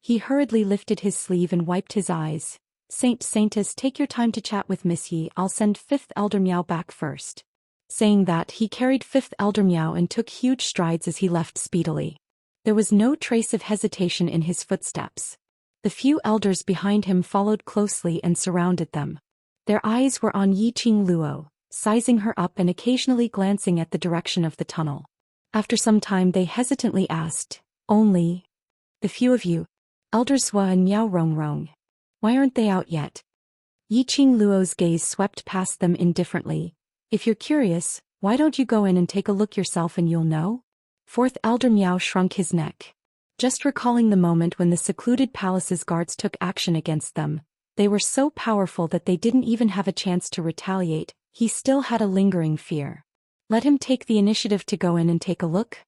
He hurriedly lifted his sleeve and wiped his eyes. Saintus, take your time to chat with Miss Yi, I'll send 5th Elder Miao back first. Saying that, he carried 5th Elder Miao and took huge strides as he left speedily. There was no trace of hesitation in his footsteps. The few elders behind him followed closely and surrounded them. Their eyes were on Yi Qing Luo, sizing her up and occasionally glancing at the direction of the tunnel. After some time they hesitantly asked, only the few of you, Elder Zhou and Miao Rongrong. Why aren't they out yet? Yi Qing Luo's gaze swept past them indifferently. If you're curious, why don't you go in and take a look yourself and you'll know? 4th Elder Miao shrunk his neck. Just recalling the moment when the Secluded Palace's guards took action against them, they were so powerful that they didn't even have a chance to retaliate, he still had a lingering fear. Let him take the initiative to go in and take a look?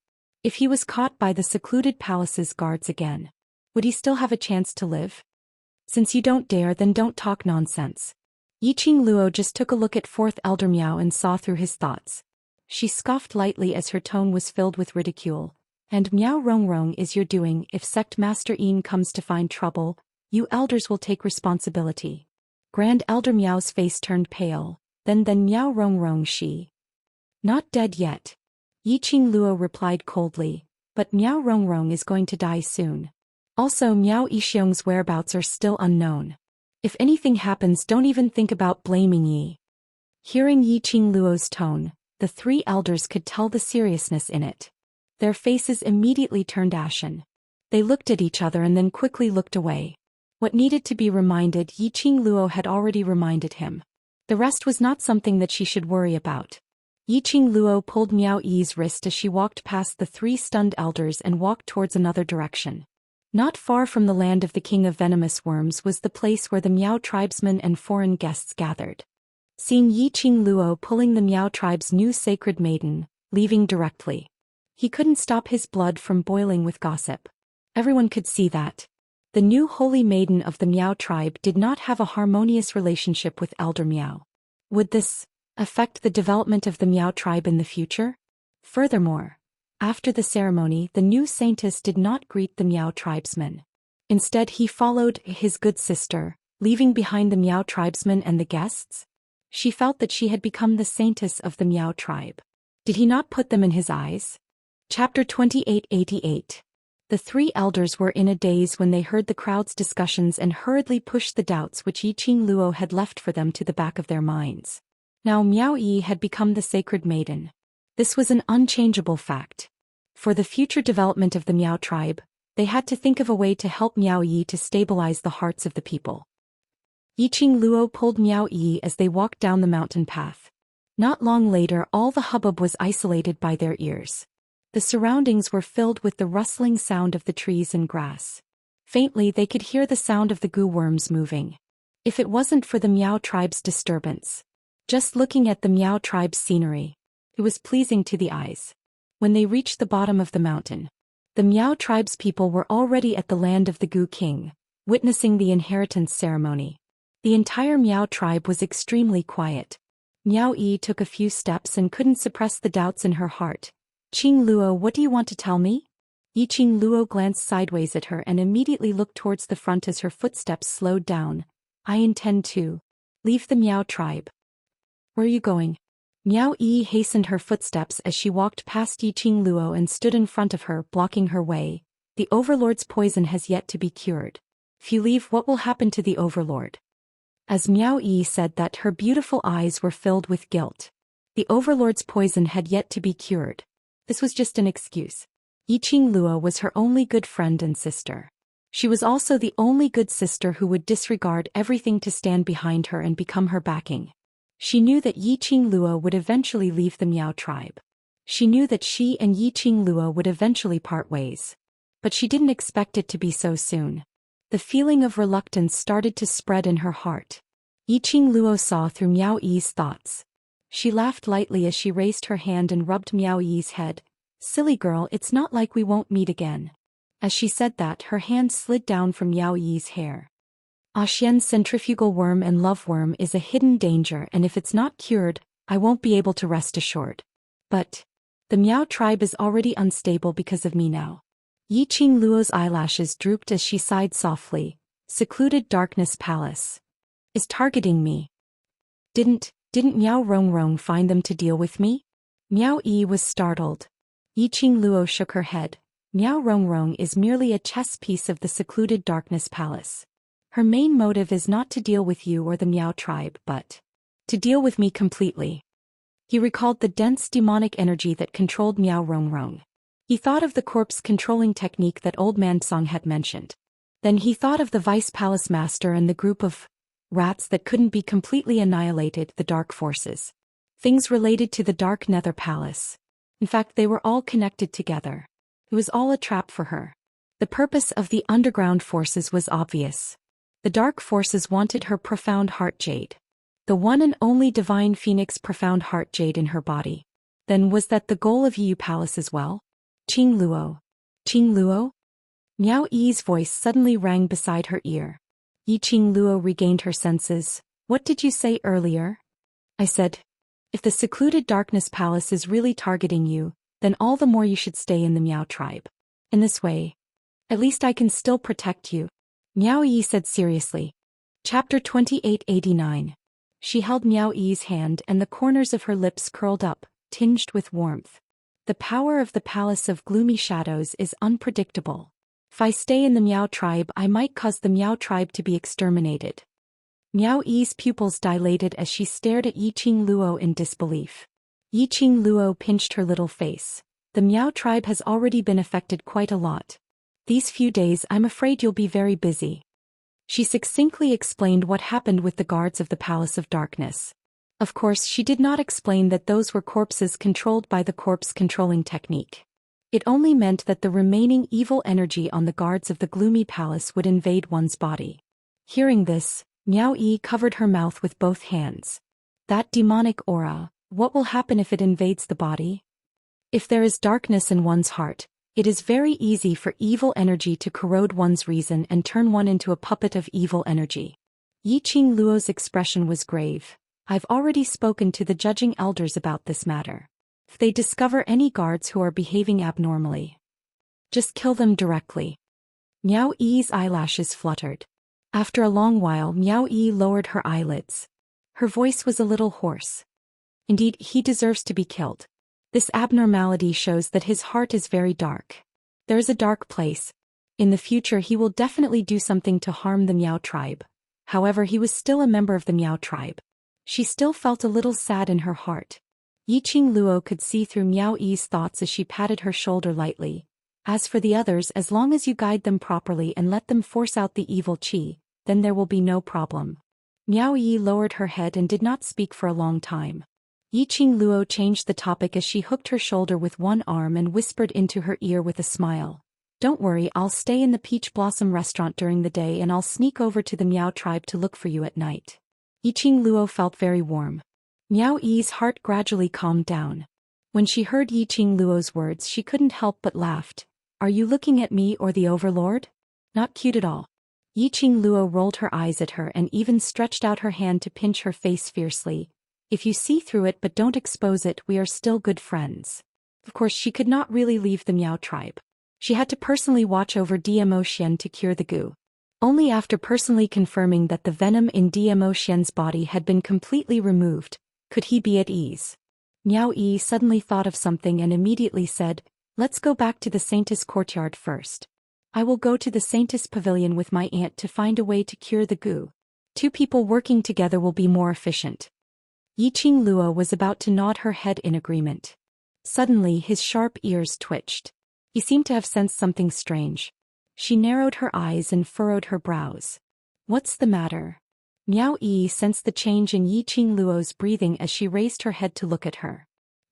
If he was caught by the Secluded Palace's guards again, would he still have a chance to live? Since you don't dare, then don't talk nonsense. Yi Qing Luo just took a look at 4th Elder Miao and saw through his thoughts. She scoffed lightly as her tone was filled with ridicule. And Miao Rongrong is your doing. If Sect Master Yin comes to find trouble, you elders will take responsibility. Grand Elder Miao's face turned pale. Then Miao Rongrong she. Not dead yet. Yi Qing Luo replied coldly, but Miao Rongrong is going to die soon. Also, Miao Yixiong's whereabouts are still unknown. If anything happens, don't even think about blaming Yi. Hearing Yi Qing Luo's tone, the three elders could tell the seriousness in it. Their faces immediately turned ashen. They looked at each other and then quickly looked away. What needed to be reminded, Yi Qing Luo had already reminded him. The rest was not something that she should worry about. Yi Qing Luo pulled Miao Yi's wrist as she walked past the three stunned elders and walked towards another direction. Not far from the land of the King of Venomous Worms was the place where the Miao tribesmen and foreign guests gathered. Seeing Yi Qing Luo pulling the Miao tribe's new sacred maiden, leaving directly, he couldn't stop his blood from boiling with gossip. Everyone could see that. The new holy maiden of the Miao tribe did not have a harmonious relationship with Elder Miao. Would this affect the development of the Miao tribe in the future? Furthermore, after the ceremony, the new saintess did not greet the Miao tribesmen. Instead, he followed his good sister, leaving behind the Miao tribesmen and the guests. She felt that she had become the saintess of the Miao tribe. Did he not put them in his eyes? Chapter 2888. The three elders were in a daze when they heard the crowd's discussions and hurriedly pushed the doubts which Yiqing Luo had left for them to the back of their minds. Now Miao Yi had become the sacred maiden. This was an unchangeable fact. For the future development of the Miao tribe, they had to think of a way to help Miao Yi to stabilize the hearts of the people. Yiqing Luo pulled Miao Yi as they walked down the mountain path. Not long later, all the hubbub was isolated by their ears. The surroundings were filled with the rustling sound of the trees and grass. Faintly they could hear the sound of the goo worms moving. If it wasn't for the Miao tribe's disturbance. Just looking at the Miao tribe's scenery, it was pleasing to the eyes. When they reached the bottom of the mountain, the Miao tribe's people were already at the land of the Goo King, witnessing the inheritance ceremony. The entire Miao tribe was extremely quiet. Miao Yi took a few steps and couldn't suppress the doubts in her heart. Qing Luo, what do you want to tell me? Yiqing Luo glanced sideways at her and immediately looked towards the front as her footsteps slowed down. I intend to leave the Miao tribe. Where are you going? Miao Yi hastened her footsteps as she walked past Yiqing Luo and stood in front of her, blocking her way. The Overlord's poison has yet to be cured. If you leave, what will happen to the Overlord? As Miao Yi said that, her beautiful eyes were filled with guilt. The Overlord's poison had yet to be cured. This was just an excuse. Yiqing Luo was her only good friend and sister. She was also the only good sister who would disregard everything to stand behind her and become her backing. She knew that Yiqing Luo would eventually leave the Miao tribe. She knew that she and Yiqing Luo would eventually part ways. But she didn't expect it to be so soon. The feeling of reluctance started to spread in her heart. Yiqing Luo saw through Miao Yi's thoughts. She laughed lightly as she raised her hand and rubbed Miao Yi's head. Silly girl, it's not like we won't meet again. As she said that, her hand slid down from Miao Yi's hair. Xian's centrifugal worm and love worm is a hidden danger, and if it's not cured, I won't be able to rest assured. But the Miao tribe is already unstable because of me now. Yiqing Luo's eyelashes drooped as she sighed softly. Secluded Darkness Palace is targeting me. Didn't Miao Rongrong find them to deal with me? Miao Yi was startled. Yiqing Luo shook her head. Miao Rongrong is merely a chess piece of the Secluded Darkness Palace. Her main motive is not to deal with you or the Miao tribe, but to deal with me completely. He recalled the dense demonic energy that controlled Miao Rongrong. He thought of the corpse controlling technique that Old Man Song had mentioned. Then he thought of the Vice Palace Master and the group of rats that couldn't be completely annihilated, the Dark Forces. Things related to the Dark Nether Palace. In fact, they were all connected together. It was all a trap for her. The purpose of the underground forces was obvious. The Dark Forces wanted her profound heart jade. The one and only divine phoenix profound heart jade in her body. Then was that the goal of Yu Palace as well? Qing Luo. Qing Luo? Miao Yi's voice suddenly rang beside her ear. Yiqing Luo regained her senses. What did you say earlier? I said, if the Secluded Darkness Palace is really targeting you, then all the more you should stay in the Miao tribe. In this way, at least I can still protect you. Miao Yi said seriously. Chapter 2889. She held Miao Yi's hand and the corners of her lips curled up, tinged with warmth. The power of the Palace of Gloomy Shadows is unpredictable. If I stay in the Miao tribe, I might cause the Miao tribe to be exterminated. Miao Yi's pupils dilated as she stared at Yiqing Luo in disbelief. Yiqing Luo pinched her little face. The Miao tribe has already been affected quite a lot. These few days I'm afraid you'll be very busy. She succinctly explained what happened with the guards of the Palace of Darkness. Of course, she did not explain that those were corpses controlled by the corpse-controlling technique. It only meant that the remaining evil energy on the guards of the gloomy palace would invade one's body. Hearing this, Miao Yi covered her mouth with both hands. That demonic aura, what will happen if it invades the body? If there is darkness in one's heart, it is very easy for evil energy to corrode one's reason and turn one into a puppet of evil energy. Yiqing Luo's expression was grave. I've already spoken to the judging elders about this matter. If they discover any guards who are behaving abnormally, just kill them directly. Miao Yi's eyelashes fluttered. After a long while, Miao Yi lowered her eyelids. Her voice was a little hoarse. Indeed, he deserves to be killed. This abnormality shows that his heart is very dark. There is a dark place. In the future he will definitely do something to harm the Miao tribe. However, he was still a member of the Miao tribe. She still felt a little sad in her heart. Yiqing Luo could see through Miao Yi's thoughts as she patted her shoulder lightly. As for the others, as long as you guide them properly and let them force out the evil qi, then there will be no problem. Miao Yi lowered her head and did not speak for a long time. Yiqing Luo changed the topic as she hooked her shoulder with one arm and whispered into her ear with a smile. Don't worry, I'll stay in the Peach Blossom restaurant during the day and I'll sneak over to the Miao tribe to look for you at night. Yiqing Luo felt very warm. Miao Yi's heart gradually calmed down. When she heard Yiqing Luo's words, she couldn't help but laughed. Are you looking at me or the overlord? Not cute at all. Yiqing Luo rolled her eyes at her and even stretched out her hand to pinch her face fiercely. If you see through it but don't expose it, we are still good friends. Of course, she could not really leave the Miao tribe. She had to personally watch over Zhou Xian to cure the goo. Only after personally confirming that the venom in Zhou Xian's body had been completely removed, could he be at ease. Miao Yi suddenly thought of something and immediately said, let's go back to the Saintess courtyard first. I will go to the Saintess pavilion with my aunt to find a way to cure the goo. 2 people working together will be more efficient. Yiqing Luo was about to nod her head in agreement. Suddenly his sharp ears twitched. He seemed to have sensed something strange. She narrowed her eyes and furrowed her brows. What's the matter? Miao Yi sensed the change in Yiqing Luo's breathing as she raised her head to look at her.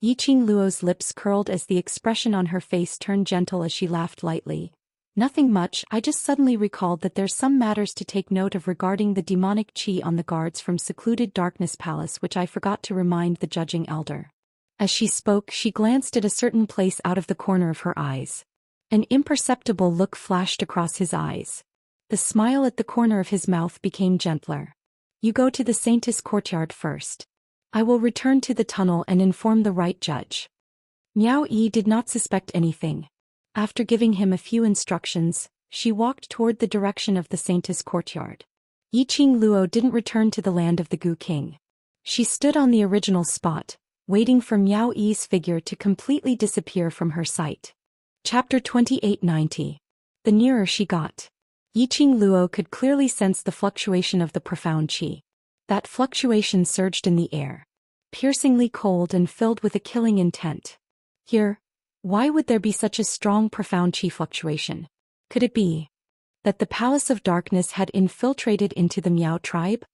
Yiqing Luo's lips curled as the expression on her face turned gentle as she laughed lightly. Nothing much, I just suddenly recalled that there's some matters to take note of regarding the demonic qi on the guards from secluded Darkness Palace which I forgot to remind the judging elder. As she spoke, she glanced at a certain place out of the corner of her eyes. An imperceptible look flashed across his eyes. The smile at the corner of his mouth became gentler. You go to the Saintess courtyard first. I will return to the tunnel and inform the right judge. Miao Yi did not suspect anything. After giving him a few instructions, she walked toward the direction of the Saintess courtyard. Yiqing Luo didn't return to the land of the Gu King. She stood on the original spot, waiting for Miao Yi's figure to completely disappear from her sight. Chapter 2890. The nearer she got, Yiqing Luo could clearly sense the fluctuation of the profound qi. That fluctuation surged in the air, piercingly cold and filled with a killing intent. Here, why would there be such a strong profound qi fluctuation? Could it be that the Palace of Darkness had infiltrated into the Miao tribe?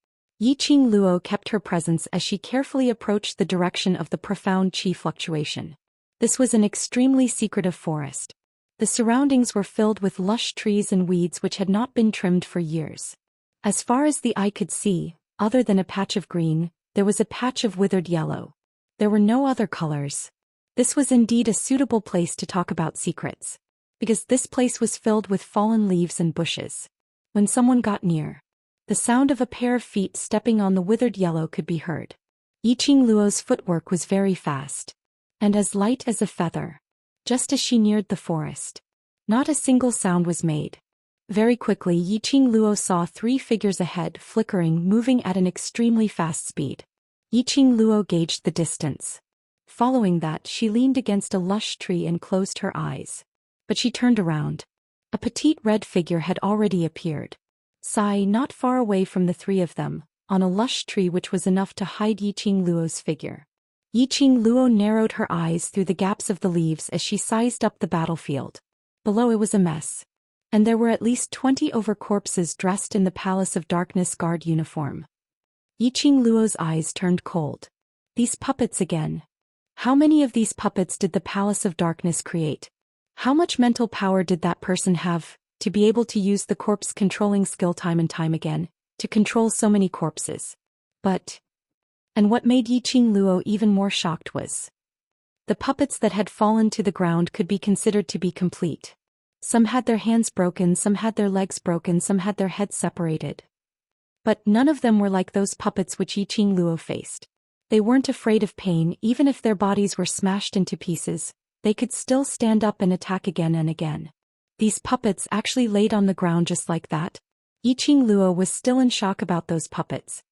Yiqing Luo kept her presence as she carefully approached the direction of the profound qi fluctuation. This was an extremely secretive forest. The surroundings were filled with lush trees and weeds which had not been trimmed for years. As far as the eye could see, other than a patch of green, there was a patch of withered yellow. There were no other colors. This was indeed a suitable place to talk about secrets, because this place was filled with fallen leaves and bushes. When someone got near, the sound of a pair of feet stepping on the withered yellow could be heard. Yiqing Luo's footwork was very fast, and as light as a feather. Just as she neared the forest, not a single sound was made. Very quickly Yiqing Luo saw 3 figures ahead, flickering, moving at an extremely fast speed. Yiqing Luo gauged the distance. Following that, she leaned against a lush tree and closed her eyes. But she turned around. A petite red figure had already appeared. Not far away from the 3 of them, on a lush tree which was enough to hide Yiqing Luo's figure. Yiqing Luo narrowed her eyes through the gaps of the leaves as she sized up the battlefield. Below it was a mess. And there were at least 20 corpses dressed in the Palace of Darkness guard uniform. Yiqing Luo's eyes turned cold. These puppets again. How many of these puppets did the Palace of Darkness create? How much mental power did that person have, to be able to use the corpse controlling skill time and time again, to control so many corpses? And what made Yiqing Luo even more shocked was the puppets that had fallen to the ground could be considered to be complete. Some had their hands broken, some had their legs broken, some had their heads separated. But none of them were like those puppets which Yiqing Luo faced. They weren't afraid of pain. Even if their bodies were smashed into pieces, they could still stand up and attack again and again. These puppets actually laid on the ground just like that. Yiqing Luo was still in shock about those puppets.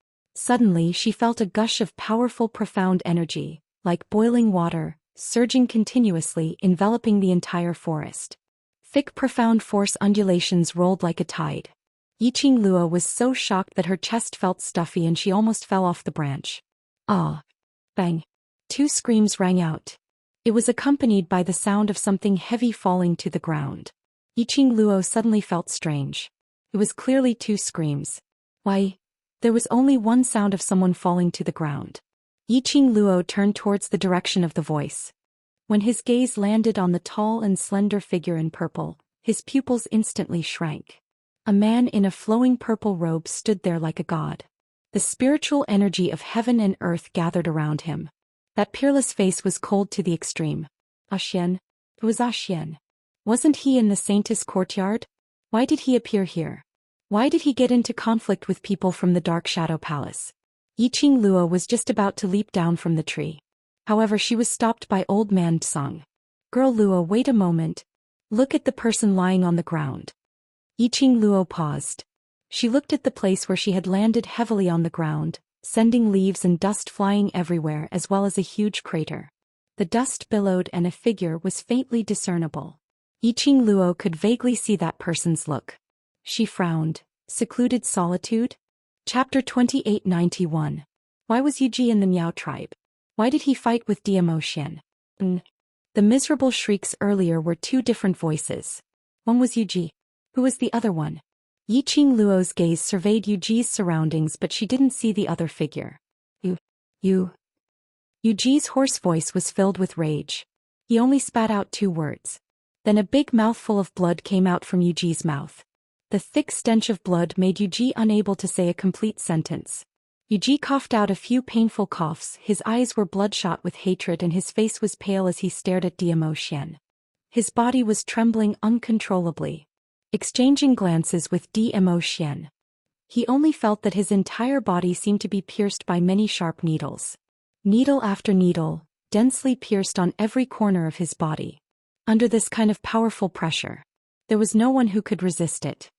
Suddenly she felt a gush of powerful profound energy, like boiling water, surging continuously, enveloping the entire forest. Thick profound force undulations rolled like a tide. Yiqing Luo was so shocked that her chest felt stuffy and she almost fell off the branch. Ah! Bang! 2 screams rang out. It was accompanied by the sound of something heavy falling to the ground. Yiqing Luo suddenly felt strange. It was clearly 2 screams. Why? There was only one sound of someone falling to the ground. Yiqing Luo turned towards the direction of the voice. When his gaze landed on the tall and slender figure in purple, his pupils instantly shrank. A man in a flowing purple robe stood there like a god. The spiritual energy of heaven and earth gathered around him. That peerless face was cold to the extreme. Xian? It was Xian. Wasn't he in the Saintess courtyard? Why did he appear here? Why did he get into conflict with people from the Dark Shadow Palace? Yiqing Luo was just about to leap down from the tree. However, she was stopped by Old Man Tsang. Girl Luo, wait a moment. Look at the person lying on the ground. Yiqing Luo paused. She looked at the place where she had landed heavily on the ground, sending leaves and dust flying everywhere as well as a huge crater. The dust billowed and a figure was faintly discernible. Yiqing Luo could vaguely see that person's look. She frowned. Secluded solitude? Chapter 2891. Why was Yuji in the Miao tribe? Why did he fight with Zhou Xian? The miserable shrieks earlier were 2 different voices. One was Yuji. Who was the other one? Yiqing Luo's gaze surveyed Yuji's surroundings, but she didn't see the other figure. You. Yuji's hoarse voice was filled with rage. He only spat out 2 words. Then a big mouthful of blood came out from Yuji's mouth. The thick stench of blood made Yuji unable to say a complete sentence. Yuji coughed out a few painful coughs, his eyes were bloodshot with hatred and his face was pale as he stared at Zhou Xian. His body was trembling uncontrollably. Exchanging glances with Zhou Xian, he only felt that his entire body seemed to be pierced by many sharp needles. Needle after needle, densely pierced on every corner of his body. Under this kind of powerful pressure, there was no one who could resist it.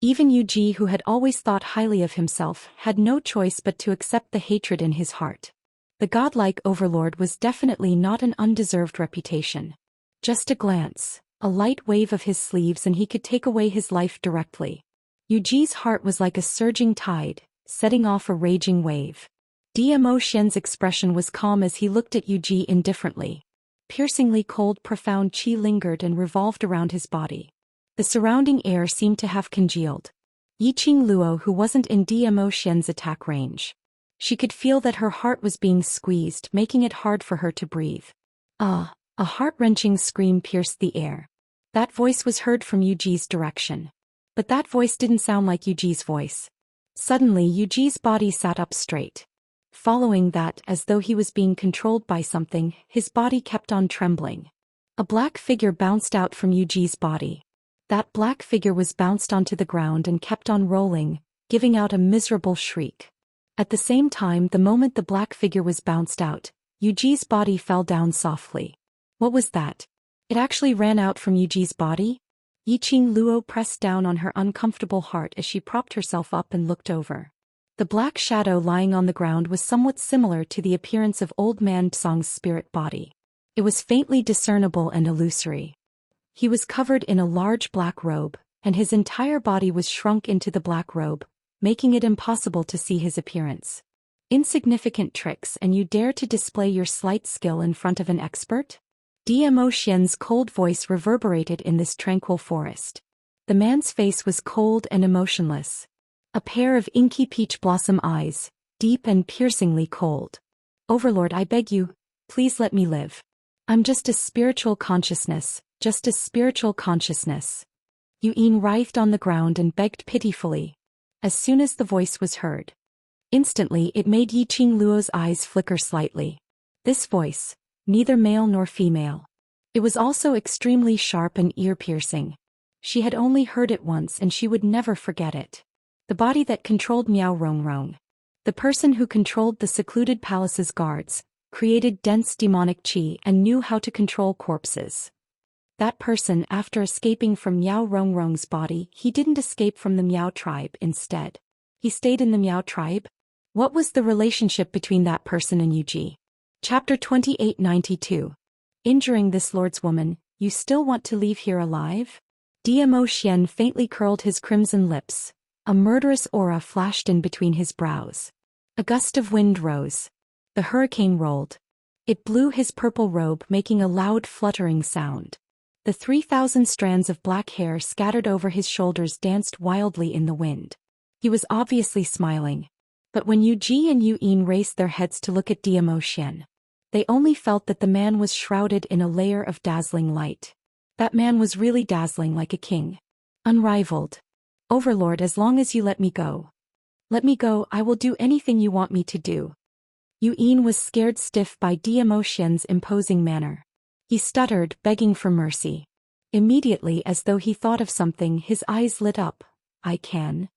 Even Yuji, who had always thought highly of himself, had no choice but to accept the hatred in his heart. The godlike overlord was definitely not an undeserved reputation. Just a glance, a light wave of his sleeves and he could take away his life directly. Yuji's heart was like a surging tide, setting off a raging wave. Zhou Xian's expression was calm as he looked at Yuji indifferently. Piercingly cold profound qi lingered and revolved around his body. The surrounding air seemed to have congealed. Yiqing Luo, who wasn't in Zhou Xian's attack range. She could feel that her heart was being squeezed, making it hard for her to breathe. Ah! A heart-wrenching scream pierced the air. That voice was heard from Yuji's direction. But that voice didn't sound like Yuji's voice. Suddenly Yuji's body sat up straight. Following that, as though he was being controlled by something, his body kept on trembling. A black figure bounced out from Yuji's body. That black figure was bounced onto the ground and kept on rolling, giving out a miserable shriek. At the same time, the moment the black figure was bounced out, Yuji's body fell down softly. What was that? It actually ran out from Yuji's body? Yiqing Luo pressed down on her uncomfortable heart as she propped herself up and looked over. The black shadow lying on the ground was somewhat similar to the appearance of Old Man Tsang's spirit body. It was faintly discernible and illusory. He was covered in a large black robe, and his entire body was shrunk into the black robe, making it impossible to see his appearance. Insignificant tricks, and you dare to display your slight skill in front of an expert? Zhou Xian's cold voice reverberated in this tranquil forest. The man's face was cold and emotionless. A pair of inky peach blossom eyes, deep and piercingly cold. Overlord, I beg you, please let me live. I'm just a spiritual consciousness, just a spiritual consciousness. Yuan writhed on the ground and begged pitifully. As soon as the voice was heard, instantly it made Yiqing Luo's eyes flicker slightly. This voice, neither male nor female. It was also extremely sharp and ear-piercing. She had only heard it once and she would never forget it. The body that controlled Miao Rongrong. The person who controlled the secluded palace's guards, created dense demonic qi and knew how to control corpses. That person, after escaping from Miao Rongrong's body, he didn't escape from the Miao tribe instead. He stayed in the Miao tribe? What was the relationship between that person and Yuji? Chapter 2892. Injuring this lord's woman, you still want to leave here alive? Zhou Xian faintly curled his crimson lips. A murderous aura flashed in between his brows. A gust of wind rose. The hurricane rolled. It blew his purple robe, making a loud fluttering sound. The 3,000 strands of black hair scattered over his shoulders danced wildly in the wind. He was obviously smiling. But when Yuji and Yuin raised their heads to look at Zhou Xian, they only felt that the man was shrouded in a layer of dazzling light. That man was really dazzling, like a king. Unrivaled. Overlord, as long as you let me go. Let me go, I will do anything you want me to do. Yuin was scared stiff by Zhou Xian's imposing manner. He stuttered, begging for mercy. Immediately, as though he thought of something, his eyes lit up. I can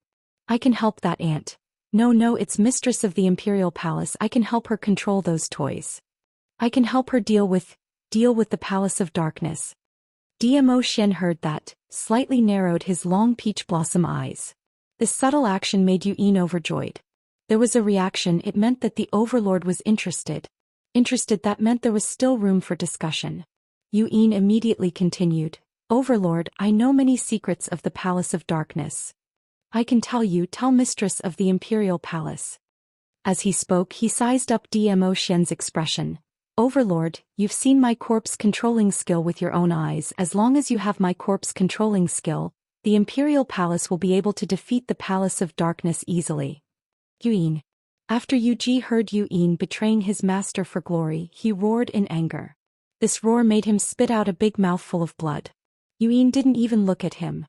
help that aunt. No, it's mistress of the Imperial Palace. I can help her control those toys. I can help her deal with the Palace of Darkness. Zhou Xian heard that, slightly narrowed his long peach blossom eyes. This subtle action made Yuin overjoyed. There was a reaction. It meant that the Overlord was interested. That meant there was still room for discussion. Yuin immediately continued, Overlord, I know many secrets of the Palace of Darkness. I can tell mistress of the Imperial Palace. As he spoke, he sized up Zhou Xian's expression. Overlord, you've seen my corpse controlling skill with your own eyes. As long as you have my corpse controlling skill, the Imperial Palace will be able to defeat the Palace of Darkness easily. Yuin. After Yuji heard Yuin betraying his master for glory, he roared in anger. This roar made him spit out a big mouthful of blood. Yuin didn't even look at him.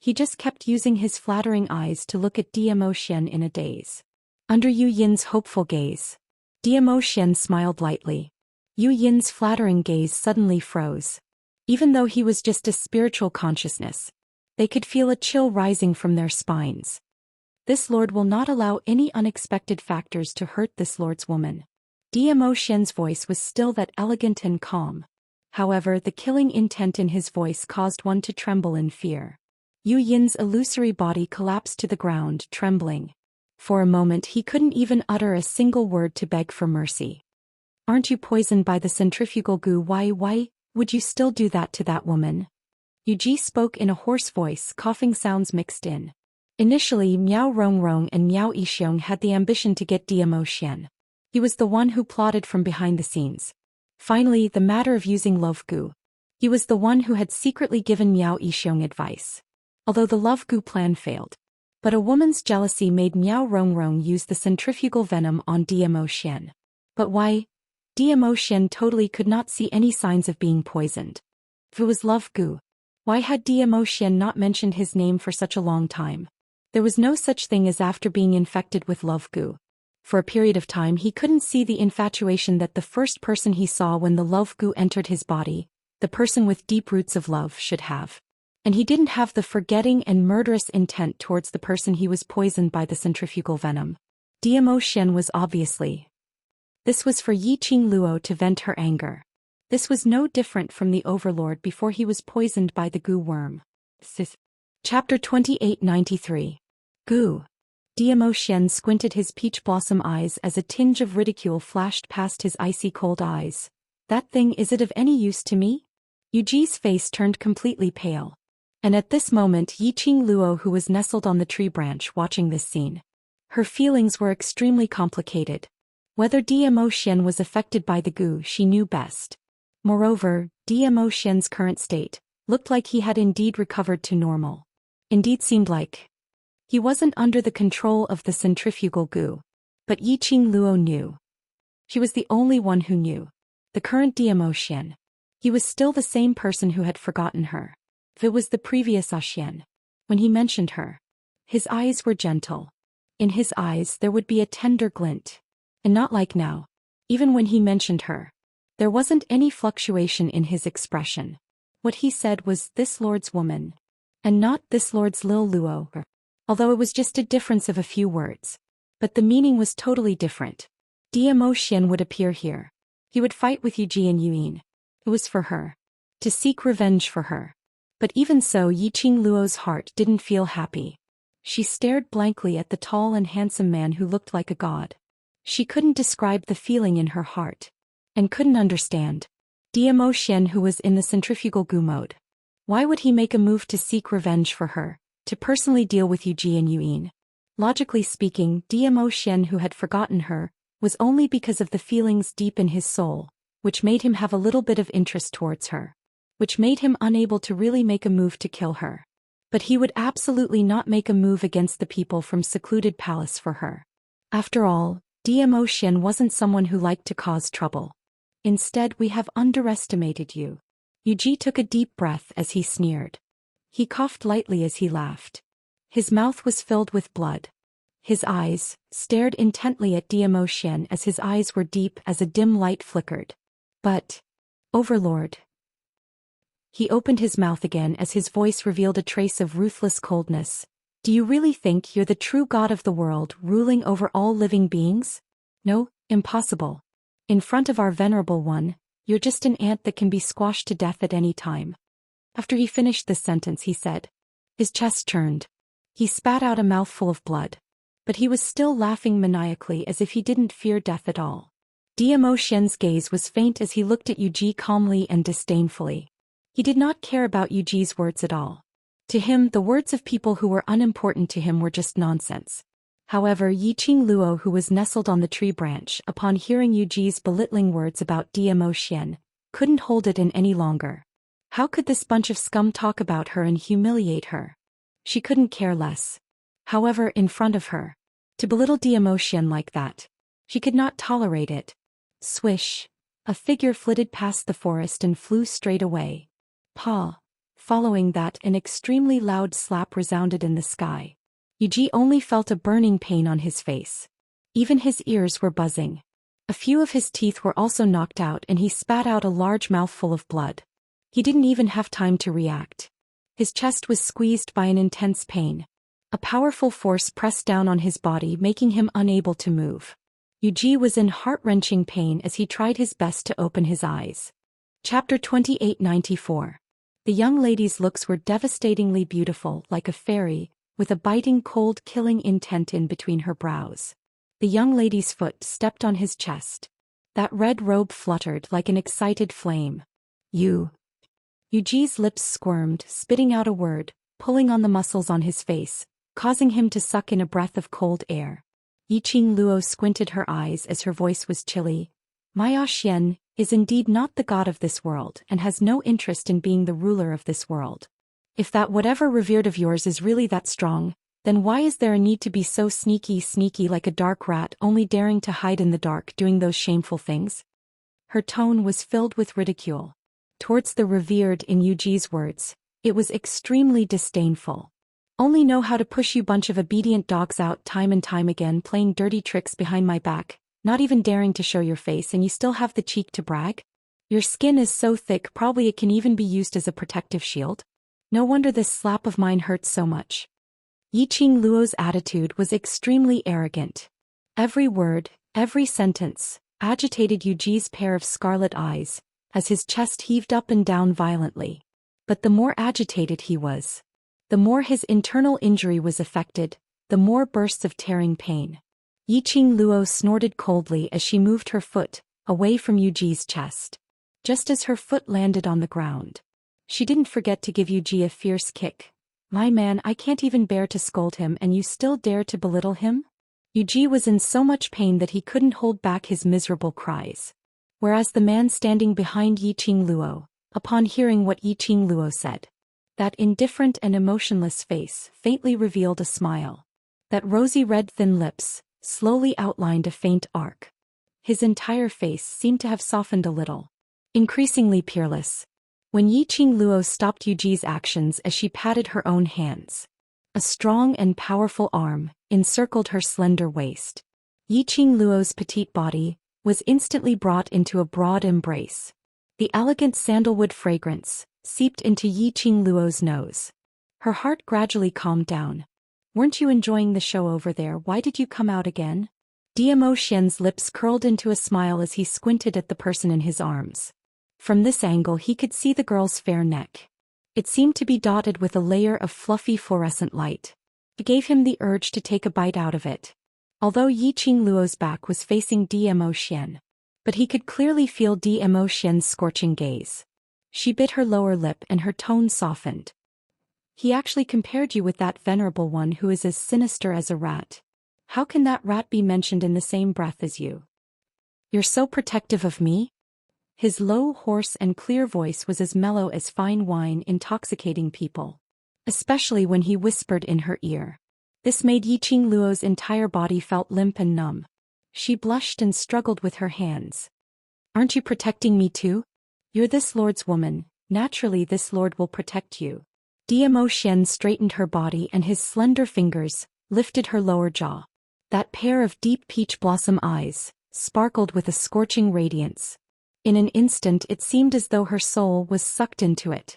He just kept using his flattering eyes to look at Zhou Xian in a daze. Under Yu Yin's hopeful gaze, Zhou Xian smiled lightly. Yu Yin's flattering gaze suddenly froze. Even though he was just a spiritual consciousness, they could feel a chill rising from their spines. This lord will not allow any unexpected factors to hurt this lord's woman. Zhou Xian's voice was still that elegant and calm. However, the killing intent in his voice caused one to tremble in fear. Yu Yin's illusory body collapsed to the ground, trembling. For a moment he couldn't even utter a single word to beg for mercy. Aren't you poisoned by the centrifugal goo? Why would you still do that to that woman? Yuji spoke in a hoarse voice, coughing sounds mixed in. Initially, Miao Rongrong and Miao Yixiong had the ambition to get Zhou Xian. He was the one who plotted from behind the scenes. Finally, the matter of using love goo. He was the one who had secretly given Miao Yixiong advice. Although the love goo plan failed. But a woman's jealousy made Miao Rongrong use the centrifugal venom on Zhou Xian. But why? Zhou Xian totally could not see any signs of being poisoned. If it was love goo, why had Zhou Xian not mentioned his name for such a long time? There was no such thing as after being infected with love goo. For a period of time he couldn't see the infatuation that the first person he saw when the love goo entered his body, the person with deep roots of love, should have. And he didn't have the forgetting and murderous intent towards the person he was poisoned by the centrifugal venom. Zhou Xian was obviously. This was for Yiqing Luo to vent her anger. This was no different from the Overlord before he was poisoned by the goo worm. Chapter 2893. Goo. Zhou Xian squinted his peach blossom eyes as a tinge of ridicule flashed past his icy cold eyes. That thing, is it of any use to me? Yuji's face turned completely pale. And at this moment Yiqing Luo, who was nestled on the tree branch watching this scene. Her feelings were extremely complicated. Whether Zhou Xian was affected by the goo, she knew best. Moreover, Zhou Xian's current state looked like he had indeed recovered to normal. Indeed seemed like he wasn't under the control of the centrifugal goo. But Yiqing Luo knew. She was the only one who knew. The current Zhou Xian. He was still the same person who had forgotten her. If it was the previous Xian. When he mentioned her, his eyes were gentle. In his eyes there would be a tender glint. And not like now. Even when he mentioned her, there wasn't any fluctuation in his expression. What he said was this lord's woman. And not this lord's Lil Luo. Although it was just a difference of a few words. But the meaning was totally different. Zhou Xian would appear here. He would fight with Yuji and Yuin. It was for her. To seek revenge for her. But even so, Yiqing Luo's heart didn't feel happy. She stared blankly at the tall and handsome man who looked like a god. She couldn't describe the feeling in her heart. And couldn't understand. Zhou Xian, who was in the centrifugal goo mode. Why would he make a move to seek revenge for her, to personally deal with Yuji and Yuin? Logically speaking, Zhou Xian, who had forgotten her, was only because of the feelings deep in his soul, which made him have a little bit of interest towards her. Which made him unable to really make a move to kill her. But he would absolutely not make a move against the people from secluded palace for her. After all, Zhou Xian wasn't someone who liked to cause trouble. Instead, we have underestimated you. Yuji took a deep breath as he sneered. He coughed lightly as he laughed. His mouth was filled with blood. His eyes stared intently at Zhou Xian as his eyes were deep as a dim light flickered. But, Overlord. He opened his mouth again as his voice revealed a trace of ruthless coldness. Do you really think you're the true god of the world, ruling over all living beings? No, impossible. In front of our venerable one, you're just an ant that can be squashed to death at any time. After he finished this sentence, he said. His chest churned. He spat out a mouthful of blood. But he was still laughing maniacally as if he didn't fear death at all. Zhou Xian's gaze was faint as he looked at Yuji calmly and disdainfully. He did not care about Yuji's words at all. To him, the words of people who were unimportant to him were just nonsense. However, Yiqing Luo, who was nestled on the tree branch, upon hearing Yuji's belittling words about Zhou Xian, couldn't hold it in any longer. How could this bunch of scum talk about her and humiliate her? She couldn't care less. However, in front of her, to belittle Zhou Xian like that, she could not tolerate it. Swish! A figure flitted past the forest and flew straight away. Paw! Following that, an extremely loud slap resounded in the sky. Yuji only felt a burning pain on his face. Even his ears were buzzing. A few of his teeth were also knocked out and he spat out a large mouthful of blood. He didn't even have time to react. His chest was squeezed by an intense pain. A powerful force pressed down on his body, making him unable to move. Yuji was in heart-wrenching pain as he tried his best to open his eyes. Chapter 2894. The young lady's looks were devastatingly beautiful, like a fairy, with a biting cold killing intent in between her brows. The young lady's foot stepped on his chest. That red robe fluttered like an excited flame. Yuji's lips squirmed, spitting out a word, pulling on the muscles on his face, causing him to suck in a breath of cold air. Yiqing Luo squinted her eyes as her voice was chilly. Zhou Xian is indeed not the god of this world and has no interest in being the ruler of this world. If that whatever revered of yours is really that strong, then why is there a need to be so sneaky like a dark rat, only daring to hide in the dark doing those shameful things? Her tone was filled with ridicule. Towards the revered, in Yuji's words, it was extremely disdainful. Only know how to push you bunch of obedient dogs out time and time again, playing dirty tricks behind my back, not even daring to show your face, and you still have the cheek to brag? Your skin is so thick, probably it can even be used as a protective shield. No wonder this slap of mine hurts so much. Yiqing Luo's attitude was extremely arrogant. Every word, every sentence, agitated Yuji's pair of scarlet eyes, as his chest heaved up and down violently. But the more agitated he was, the more his internal injury was affected, the more bursts of tearing pain. Yiqing Luo snorted coldly as she moved her foot away from Yuji's chest. Just as her foot landed on the ground, she didn't forget to give Yuji a fierce kick. My man, I can't even bear to scold him and you still dare to belittle him? Yuji was in so much pain that he couldn't hold back his miserable cries. Whereas the man standing behind Yiqing Luo, upon hearing what Yiqing Luo said, that indifferent and emotionless face faintly revealed a smile. That rosy red thin lips slowly outlined a faint arc. His entire face seemed to have softened a little. Increasingly peerless. When Yiqing Luo stopped Yuji's actions as she patted her own hands, a strong and powerful arm encircled her slender waist. Yiqing Luo's petite body was instantly brought into a broad embrace. The elegant sandalwood fragrance seeped into Yiqing Luo's nose. Her heart gradually calmed down. Weren't you enjoying the show over there? Why did you come out again? Zhou Xian's lips curled into a smile as he squinted at the person in his arms. From this angle he could see the girl's fair neck. It seemed to be dotted with a layer of fluffy fluorescent light. It gave him the urge to take a bite out of it. Although Yiqing Luo's back was facing Dmo Xian, but he could clearly feel Dmo Xian's scorching gaze. She bit her lower lip and her tone softened. He actually compared you with that venerable one who is as sinister as a rat. How can that rat be mentioned in the same breath as you? You're so protective of me? His low, hoarse and clear voice was as mellow as fine wine intoxicating people. Especially when he whispered in her ear. This made Yiqing Luo's entire body felt limp and numb. She blushed and struggled with her hands. Aren't you protecting me too? You're this lord's woman, naturally this lord will protect you. Dmo Xian straightened her body and his slender fingers lifted her lower jaw. That pair of deep peach blossom eyes sparkled with a scorching radiance. In an instant it seemed as though her soul was sucked into it.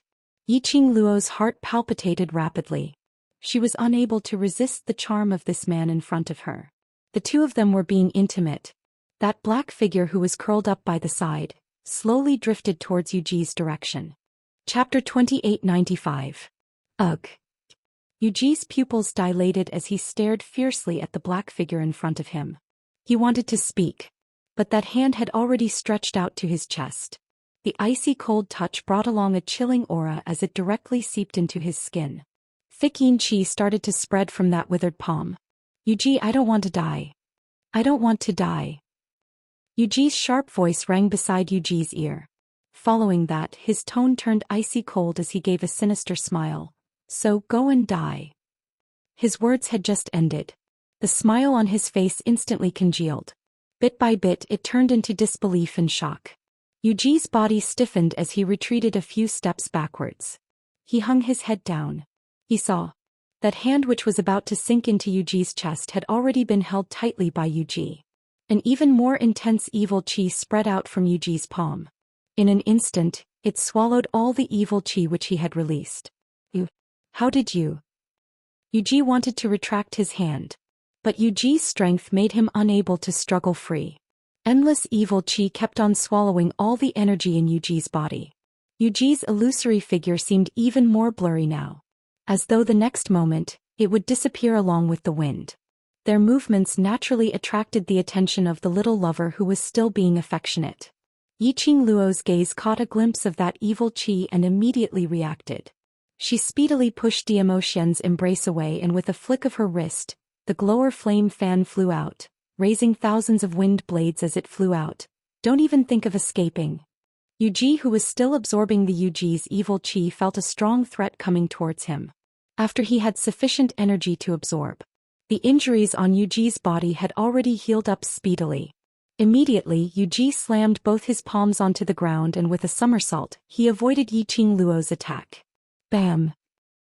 Yiqing Luo's heart palpitated rapidly. She was unable to resist the charm of this man in front of her. The two of them were being intimate. That black figure who was curled up by the side slowly drifted towards Yuji's direction. Chapter 2895. Ugh. Yuji's pupils dilated as he stared fiercely at the black figure in front of him. He wanted to speak, but that hand had already stretched out to his chest. The icy cold touch brought along a chilling aura as it directly seeped into his skin. Thick yin qi started to spread from that withered palm. Yuji, I don't want to die. I don't want to die. Yuji's sharp voice rang beside Yuji's ear. Following that, his tone turned icy cold as he gave a sinister smile. So, go and die. His words had just ended. The smile on his face instantly congealed. Bit by bit it turned into disbelief and shock. Yuji's body stiffened as he retreated a few steps backwards. He hung his head down. He saw. That hand which was about to sink into Yuji's chest had already been held tightly by Yuji. An even more intense evil qi spread out from Yuji's palm. In an instant, it swallowed all the evil qi which he had released. How did you? Yuji wanted to retract his hand. But Yuji's strength made him unable to struggle free. Endless evil qi kept on swallowing all the energy in Yuji's body. Yuji's illusory figure seemed even more blurry now. As though the next moment, it would disappear along with the wind. Their movements naturally attracted the attention of the little lover who was still being affectionate. Yiqing Luo's gaze caught a glimpse of that evil qi and immediately reacted. She speedily pushed Dmo Xian's embrace away and with a flick of her wrist, the glower flame fan flew out, raising thousands of wind blades as it flew out. Don't even think of escaping. Yuji, who was still absorbing the Yuji's evil qi, felt a strong threat coming towards him. After he had sufficient energy to absorb. The injuries on Yuji's body had already healed up speedily. Immediately Yuji slammed both his palms onto the ground and with a somersault, he avoided Yiqing Luo's attack. Bam!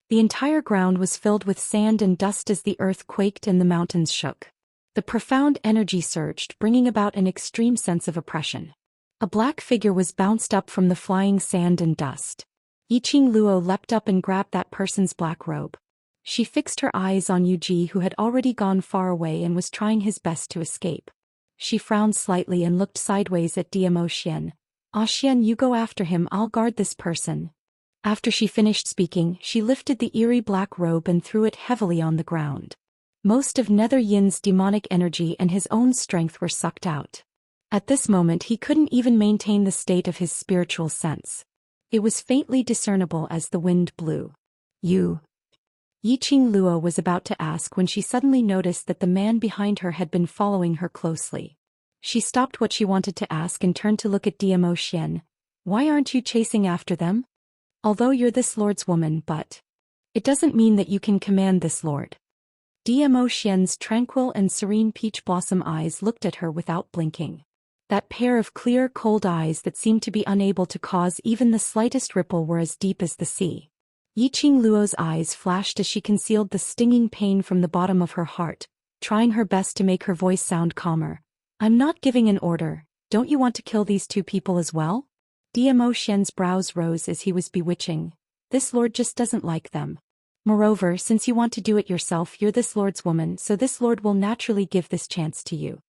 The entire ground was filled with sand and dust as the earth quaked and the mountains shook. The profound energy surged, bringing about an extreme sense of oppression. A black figure was bounced up from the flying sand and dust. Yiqing Luo leapt up and grabbed that person's black robe. She fixed her eyes on Yuji, who had already gone far away and was trying his best to escape. She frowned slightly and looked sideways at Dmo Xian. Ah Xian, you go after him, I'll guard this person. After she finished speaking, she lifted the eerie black robe and threw it heavily on the ground. Most of Nether Yin's demonic energy and his own strength were sucked out. At this moment he couldn't even maintain the state of his spiritual sense. It was faintly discernible as the wind blew. You. Yiqing Luo was about to ask when she suddenly noticed that the man behind her had been following her closely. She stopped what she wanted to ask and turned to look at Dmo Xian. Why aren't you chasing after them? Although you're this lord's woman, but it doesn't mean that you can command this lord. Dmo Xian's tranquil and serene peach blossom eyes looked at her without blinking. That pair of clear, cold eyes that seemed to be unable to cause even the slightest ripple were as deep as the sea. Yiqing Luo's eyes flashed as she concealed the stinging pain from the bottom of her heart, trying her best to make her voice sound calmer. I'm not giving an order. Don't you want to kill these two people as well? Dmo Xian's brows rose as he was bewitching. This lord just doesn't like them. Moreover, since you want to do it yourself, you're this lord's woman, so this lord will naturally give this chance to you.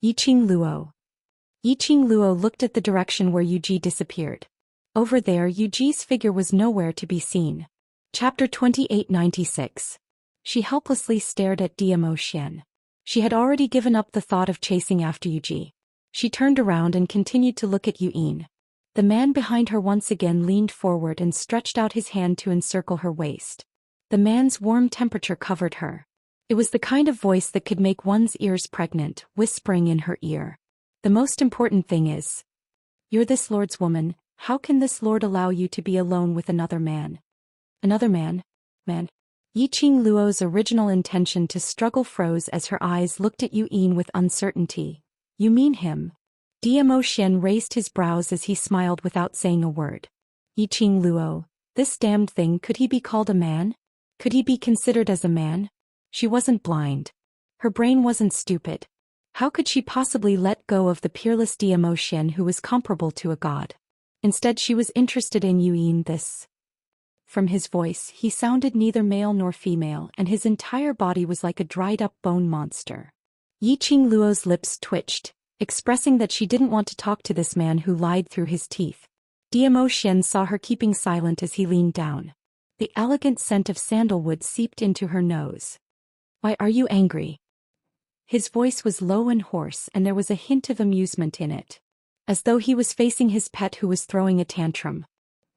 Yiqing Luo. Yiqing Luo looked at the direction where Yuji disappeared. Over there, Yuji's figure was nowhere to be seen. Chapter 2896. She helplessly stared at Zhou Xian. She had already given up the thought of chasing after Yuji. She turned around and continued to look at Yuyin. The man behind her once again leaned forward and stretched out his hand to encircle her waist. The man's warm temperature covered her. It was the kind of voice that could make one's ears pregnant, whispering in her ear. The most important thing is, "You're this lord's woman, how can this lord allow you to be alone with another man?" Another man? Man. Yiqing Luo's original intention to struggle froze as her eyes looked at Yuyin with uncertainty. You mean him? Zhou Xian raised his brows as he smiled without saying a word. Yiqing Luo, this damned thing, could he be called a man? Could he be considered as a man? She wasn't blind. Her brain wasn't stupid. How could she possibly let go of the peerless Zhou Xian who was comparable to a god? Instead she was interested in Yuyin. This. From his voice, he sounded neither male nor female, and his entire body was like a dried-up bone monster. Yiqing Luo's lips twitched, expressing that she didn't want to talk to this man who lied through his teeth. Zhou Xian saw her keeping silent as he leaned down. The elegant scent of sandalwood seeped into her nose. Why are you angry? His voice was low and hoarse, and there was a hint of amusement in it. As though he was facing his pet who was throwing a tantrum.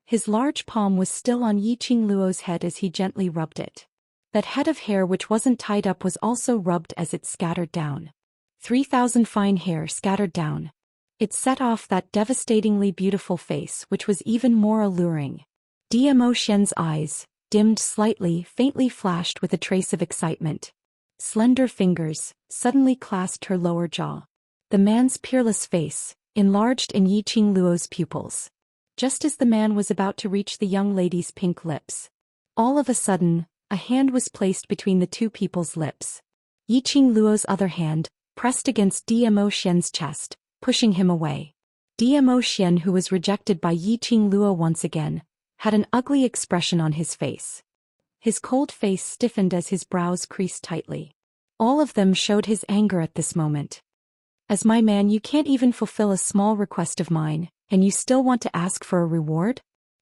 His large palm was still on Yiqing Luo's head as he gently rubbed it. That head of hair which wasn't tied up was also rubbed as it scattered down. 3,000 fine hair scattered down. It set off that devastatingly beautiful face which was even more alluring. Zhou Xian's eyes, dimmed slightly, faintly flashed with a trace of excitement. Slender fingers suddenly clasped her lower jaw. The man's peerless face enlarged in Yiqing Luo's pupils. Just as the man was about to reach the young lady's pink lips. All of a sudden, a hand was placed between the two people's lips. Yiqing Luo's other hand pressed against Zhou Xian's chest, pushing him away. Zhou Xian, who was rejected by Yiqing Luo once again, had an ugly expression on his face. His cold face stiffened as his brows creased tightly. All of them showed his anger at this moment. As my man, you can't even fulfill a small request of mine, and you still want to ask for a reward?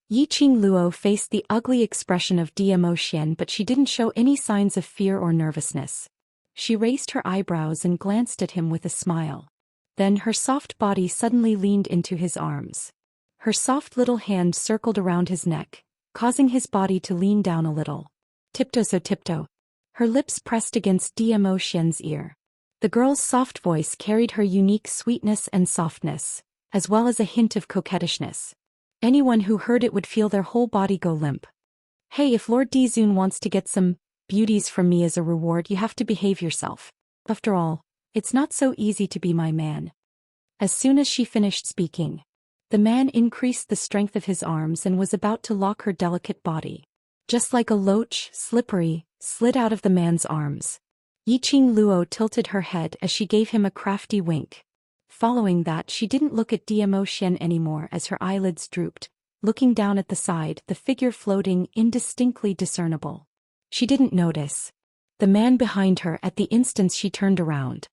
Yiqing Luo faced the ugly expression of Zhou Xian, but she didn't show any signs of fear or nervousness. She raised her eyebrows and glanced at him with a smile. Then her soft body suddenly leaned into his arms. Her soft little hand circled around his neck, causing his body to lean down a little. Tiptoe. Her lips pressed against Zhou Xian's ear. The girl's soft voice carried her unique sweetness and softness, as well as a hint of coquettishness. Anyone who heard it would feel their whole body go limp. Hey, if Lord Dizun wants to get some beauties from me as a reward, you have to behave yourself. After all, it's not so easy to be my man. As soon as she finished speaking, the man increased the strength of his arms and was about to lock her delicate body. Just like a loach, slippery, slid out of the man's arms. Yiqing Luo tilted her head as she gave him a crafty wink. Following that, she didn't look at Zhou Xian anymore as her eyelids drooped, looking down at the side, the figure floating indistinctly discernible. She didn't notice the man behind her at the instant she turned around.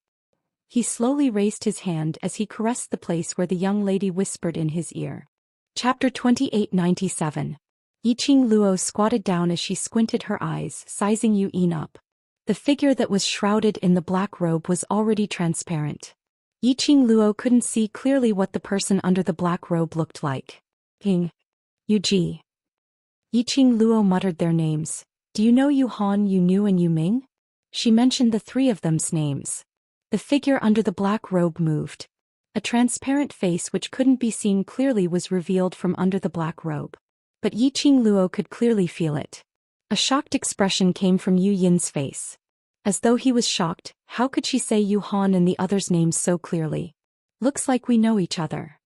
He slowly raised his hand as he caressed the place where the young lady whispered in his ear. Chapter 2897. Yiqing Luo squatted down as she squinted her eyes, sizing Yuyin up. The figure that was shrouded in the black robe was already transparent. Yiqing Luo couldn't see clearly what the person under the black robe looked like. King. Yuji. Yiqing Luo muttered their names. Do you know Yu Han, Yu Nu and Yu Ming? She mentioned the three of them's names. The figure under the black robe moved. A transparent face which couldn't be seen clearly was revealed from under the black robe. But Yiqing Luo could clearly feel it. A shocked expression came from Yu Yin's face. As though he was shocked, how could she say Yu Han and the other's names so clearly? Looks like we know each other.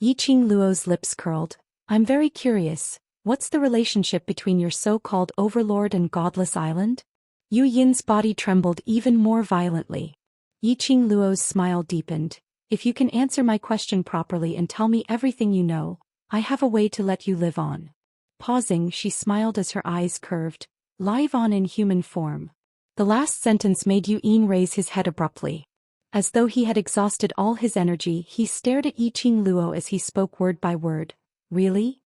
Yiqing Luo's lips curled. I'm very curious. What's the relationship between your so-called overlord and godless island? Yu Yin's body trembled even more violently. Yiqing Luo's smile deepened. If you can answer my question properly and tell me everything you know, I have a way to let you live on. Pausing, she smiled as her eyes curved. Live on in human form. The last sentence made Yu Yin raise his head abruptly. As though he had exhausted all his energy, he stared at Yiqing Luo as he spoke word by word. Really?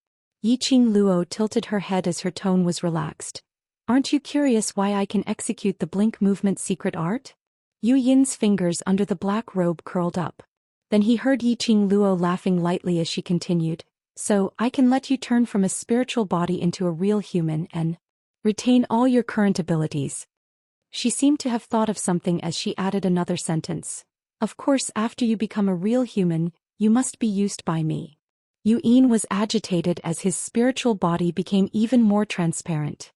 Yiqing Luo tilted her head as her tone was relaxed. Aren't you curious why I can execute the blink movement secret art? Yu Yin's fingers under the black robe curled up. Then he heard Yiqing Luo laughing lightly as she continued, so I can let you turn from a spiritual body into a real human and retain all your current abilities. She seemed to have thought of something as she added another sentence. Of course, after you become a real human, you must be used by me. Yu Yin was agitated as his spiritual body became even more transparent.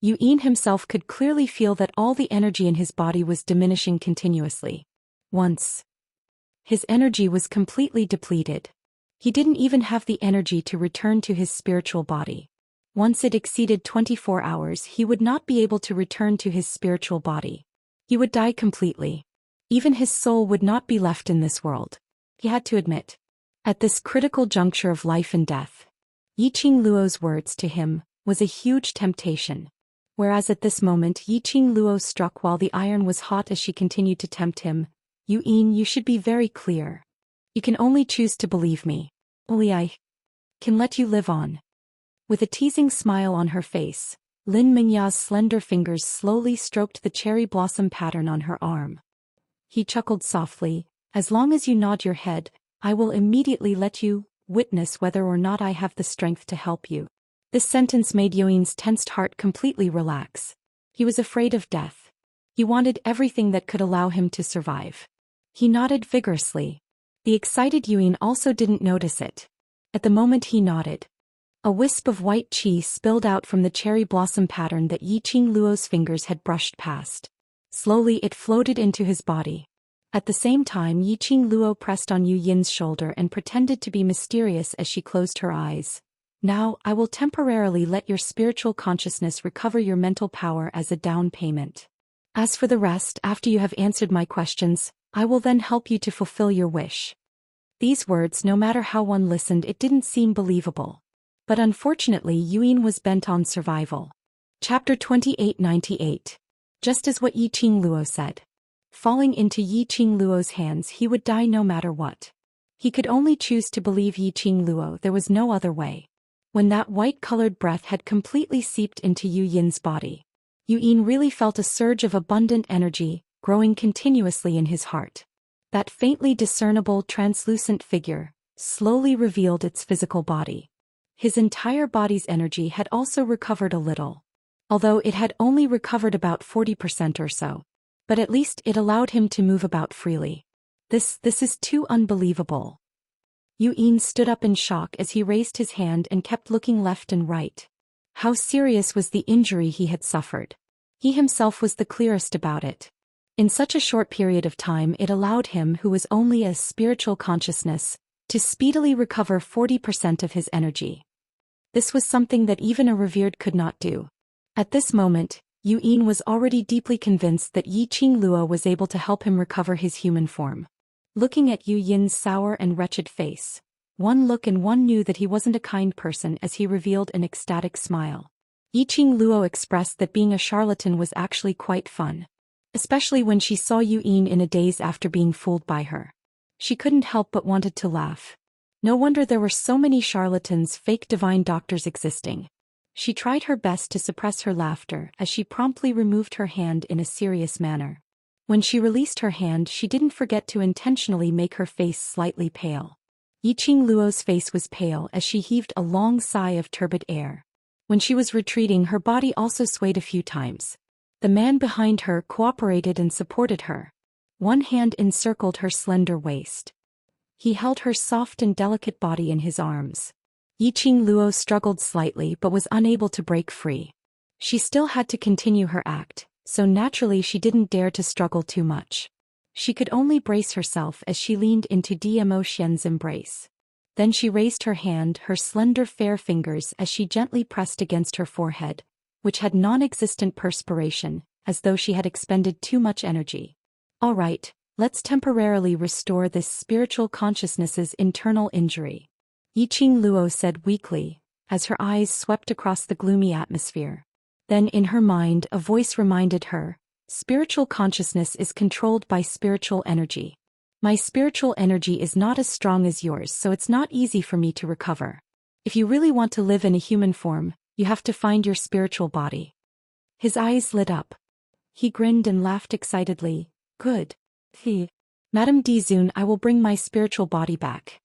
Yu Yin himself could clearly feel that all the energy in his body was diminishing continuously. Once his energy was completely depleted. He didn't even have the energy to return to his spiritual body. Once it exceeded 24 hours, he would not be able to return to his spiritual body. He would die completely. Even his soul would not be left in this world. He had to admit. At this critical juncture of life and death, Yiqing Luo's words to him was a huge temptation. Whereas at this moment Yiqing Luo struck while the iron was hot as she continued to tempt him. Yu Yin, you should be very clear. You can only choose to believe me. Only I can let you live on. With a teasing smile on her face, Lin Mingya's slender fingers slowly stroked the cherry blossom pattern on her arm. He chuckled softly, as long as you nod your head, I will immediately let you witness whether or not I have the strength to help you. This sentence made Yu Yin's tensed heart completely relax. He was afraid of death. He wanted everything that could allow him to survive. He nodded vigorously. The excited Yu Yin also didn't notice it. At the moment he nodded, a wisp of white qi spilled out from the cherry blossom pattern that Yiqing Luo's fingers had brushed past. Slowly it floated into his body. At the same time Yiqing Luo pressed on Yu Yin's shoulder and pretended to be mysterious as she closed her eyes. Now, I will temporarily let your spiritual consciousness recover your mental power as a down payment. As for the rest, after you have answered my questions, I will then help you to fulfill your wish. These words, no matter how one listened, it didn't seem believable. But unfortunately Yu Yin was bent on survival. Chapter 2898. Just as what Yiqing Luo said. Falling into Yiqing Luo's hands, he would die no matter what. He could only choose to believe Yiqing Luo, there was no other way. When that white-colored breath had completely seeped into Yu Yin's body, Yu Yin really felt a surge of abundant energy, growing continuously in his heart. That faintly discernible translucent figure slowly revealed its physical body. His entire body's energy had also recovered a little. Although it had only recovered about 40% or so. But at least it allowed him to move about freely. This is too unbelievable. Yu Yin stood up in shock as he raised his hand and kept looking left and right. How serious was the injury he had suffered? He himself was the clearest about it. In such a short period of time it allowed him, who was only a spiritual consciousness, to speedily recover 40% of his energy. This was something that even a revered could not do. At this moment, Yu Yin was already deeply convinced that Yiqing Luo was able to help him recover his human form. Looking at Yu Yin's sour and wretched face, one look and one knew that he wasn't a kind person as he revealed an ecstatic smile. Yiqing Luo expressed that being a charlatan was actually quite fun. Especially when she saw Yu Yin in a daze after being fooled by her. She couldn't help but wanted to laugh. No wonder there were so many charlatans, fake divine doctors existing. She tried her best to suppress her laughter as she promptly removed her hand in a serious manner. When she released her hand, she didn't forget to intentionally make her face slightly pale. Yiqing Luo's face was pale as she heaved a long sigh of turbid air. When she was retreating, her body also swayed a few times. The man behind her cooperated and supported her. One hand encircled her slender waist. He held her soft and delicate body in his arms. Yiqing Luo struggled slightly but was unable to break free. She still had to continue her act, so naturally she didn't dare to struggle too much. She could only brace herself as she leaned into Dmo Xian's embrace. Then she raised her hand, her slender fair fingers as she gently pressed against her forehead, which had non-existent perspiration, as though she had expended too much energy. All right, let's temporarily restore this spiritual consciousness's internal injury. Yiqing Luo said weakly, as her eyes swept across the gloomy atmosphere. Then in her mind a voice reminded her, spiritual consciousness is controlled by spiritual energy. My spiritual energy is not as strong as yours, so it's not easy for me to recover. If you really want to live in a human form, you have to find your spiritual body. His eyes lit up. He grinned and laughed excitedly. Good. Madame Dizun, I will bring my spiritual body back.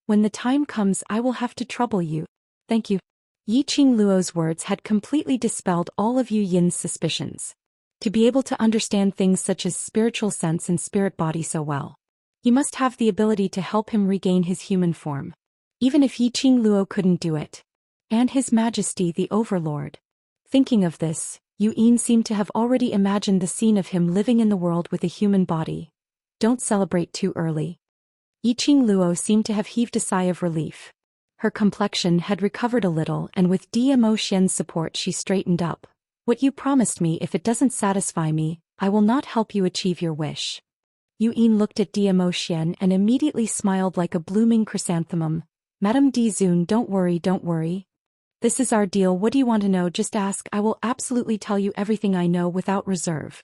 When the time comes, I will have to trouble you. Thank you. Yi Qingluo's words had completely dispelled all of Yu Yin's suspicions. To be able to understand things such as spiritual sense and spirit body so well, you must have the ability to help him regain his human form. Even if Yi Qingluo couldn't do it. And His Majesty the Overlord. Thinking of this, Yu Yin seemed to have already imagined the scene of him living in the world with a human body. Don't celebrate too early. Yi Qingluo seemed to have heaved a sigh of relief. Her complexion had recovered a little, and with Zhou Xian's support she straightened up. What you promised me, if it doesn't satisfy me, I will not help you achieve your wish. Yu Yin looked at Zhou Xian and immediately smiled like a blooming chrysanthemum. Madame Dizun, don't worry. This is our deal. What do you want to know? Just ask. I will absolutely tell you everything I know without reserve.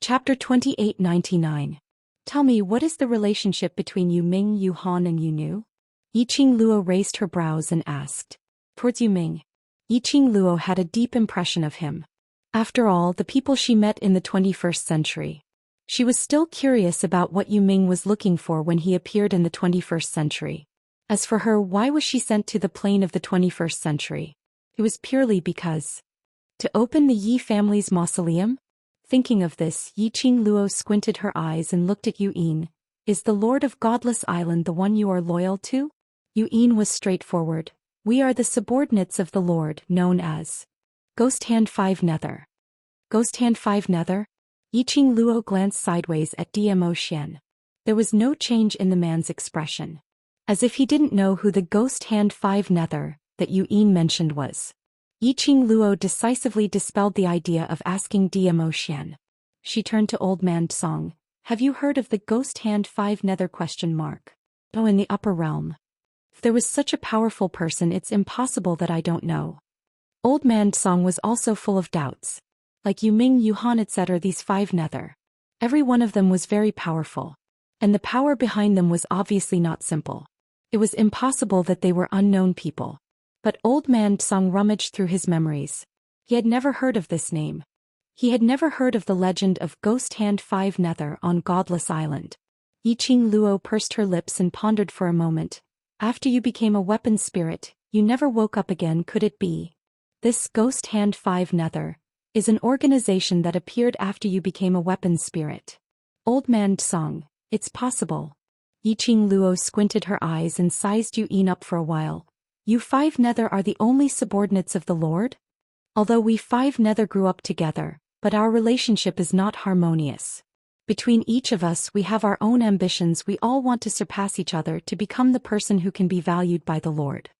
Chapter 2899. Tell me, what is the relationship between Yu Ming, Yu Han and Yu Nu? Yi Qingluo raised her brows and asked. Towards Yu Ming. Yi Qingluo had a deep impression of him. After all, the people she met in the 21st century. She was still curious about what Yu Ming was looking for when he appeared in the 21st century. As for her, why was she sent to the plane of the 21st century? It was purely because. To open the Yi family's mausoleum? Thinking of this, Yi Qingluo squinted her eyes and looked at Yu Yin. Is the Lord of Godless Island the one you are loyal to? Yu Yin was straightforward. We are the subordinates of the Lord, known as Ghost Hand 5 Nether. Ghost Hand 5 Nether? Yi Qingluo glanced sideways at Zhou Xian. There was no change in the man's expression. As if he didn't know who the Ghost Hand 5 Nether that Yu Yin mentioned was. Yi Qingluo decisively dispelled the idea of asking Zhou Xian. She turned to Old Man Tsong. Have you heard of the Ghost Hand 5 Nether ? Oh, in the upper realm. If there was such a powerful person, it's impossible that I don't know. Old Man Tsong was also full of doubts. Like Yu Ming, Yu Han, etc., these 5 Nether. Every one of them was very powerful. And the power behind them was obviously not simple. It was impossible that they were unknown people. But Old Man Tsong rummaged through his memories. He had never heard of this name. He had never heard of the legend of Ghost Hand 5 Nether on Godless Island. Yi Qingluo pursed her lips and pondered for a moment. After you became a weapon spirit, you never woke up again, could it be? This Ghost Hand 5 Nether is an organization that appeared after you became a weapon spirit. Old Man Tsong, it's possible. Yi Qingluo squinted her eyes and sized Yu Yin up for a while. You 5 Nether are the only subordinates of the Lord? Although we 5 Nether grew up together, but our relationship is not harmonious. Between each of us we have our own ambitions. We all want to surpass each other to become the person who can be valued by the Lord.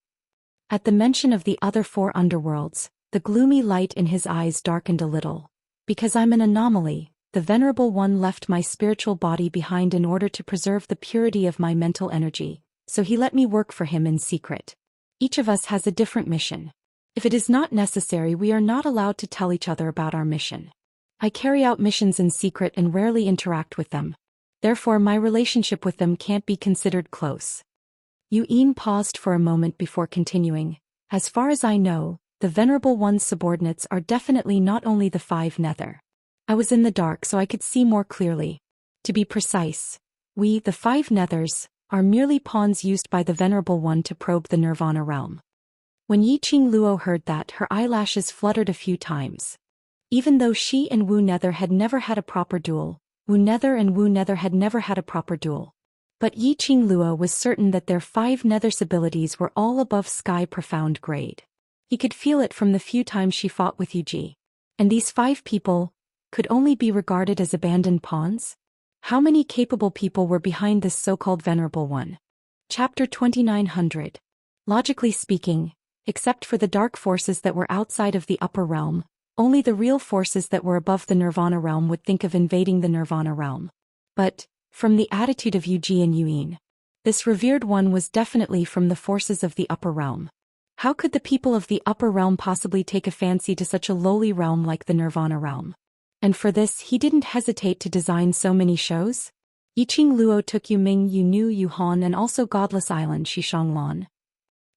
At the mention of the other 4 underworlds, the gloomy light in his eyes darkened a little. Because I'm an anomaly, the Venerable One left my spiritual body behind in order to preserve the purity of my mental energy, so he let me work for him in secret. Each of us has a different mission. If it is not necessary, we are not allowed to tell each other about our mission. I carry out missions in secret and rarely interact with them. Therefore my relationship with them can't be considered close. Yu Yin paused for a moment before continuing. As far as I know, the Venerable One's subordinates are definitely not only the 5 Nether. I was in the dark so I could see more clearly. To be precise, we, the 5 Nethers, are merely pawns used by the Venerable One to probe the Nirvana realm. When Yi Qingluo heard that, her eyelashes fluttered a few times. Even though she and Wu Nether had never had a proper duel, Wu Nether and Wu Nether had never had a proper duel. But Yi Qingluo was certain that their 5 Nether's abilities were all above sky profound grade. He could feel it from the few times she fought with Yuji. And these 5 people could only be regarded as abandoned pawns? How many capable people were behind this so-called Venerable One? Chapter 2900. Logically speaking, except for the dark forces that were outside of the upper realm, only the real forces that were above the Nirvana realm would think of invading the Nirvana realm. But, from the attitude of Yuji and Yu Yin, this revered one was definitely from the forces of the upper realm. How could the people of the upper realm possibly take a fancy to such a lowly realm like the Nirvana realm? And for this he didn't hesitate to design so many shows? Yi Qingluo took Yu Ming, Yu Nu, Yu Han and also Godless Island Xishanglan.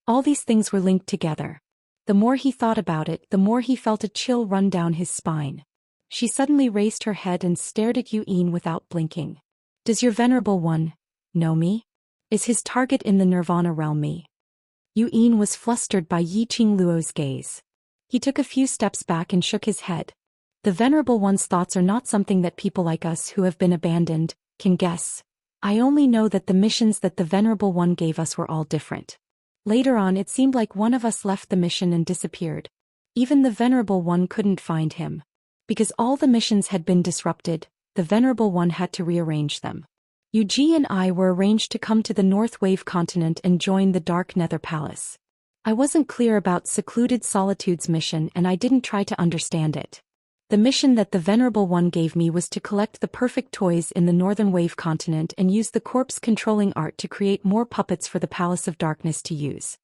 All these things were linked together. The more he thought about it, the more he felt a chill run down his spine. She suddenly raised her head and stared at Yu Yin without blinking. Does your Venerable One know me? Is his target in the Nirvana realm me? Yu Yin was flustered by Yi Qing Luo's gaze. He took a few steps back and shook his head. The Venerable One's thoughts are not something that people like us who have been abandoned can guess. I only know that the missions that the Venerable One gave us were all different. Later on it seemed like one of us left the mission and disappeared. Even the Venerable One couldn't find him. Because all the missions had been disrupted, the Venerable One had to rearrange them. Yuji and I were arranged to come to the North Wave continent and join the Dark Nether Palace. I wasn't clear about Secluded Solitude's mission and I didn't try to understand it. The mission that the Venerable One gave me was to collect the perfect toys in the Northern Wave continent and use the corpse controlling art to create more puppets for the Palace of Darkness to use.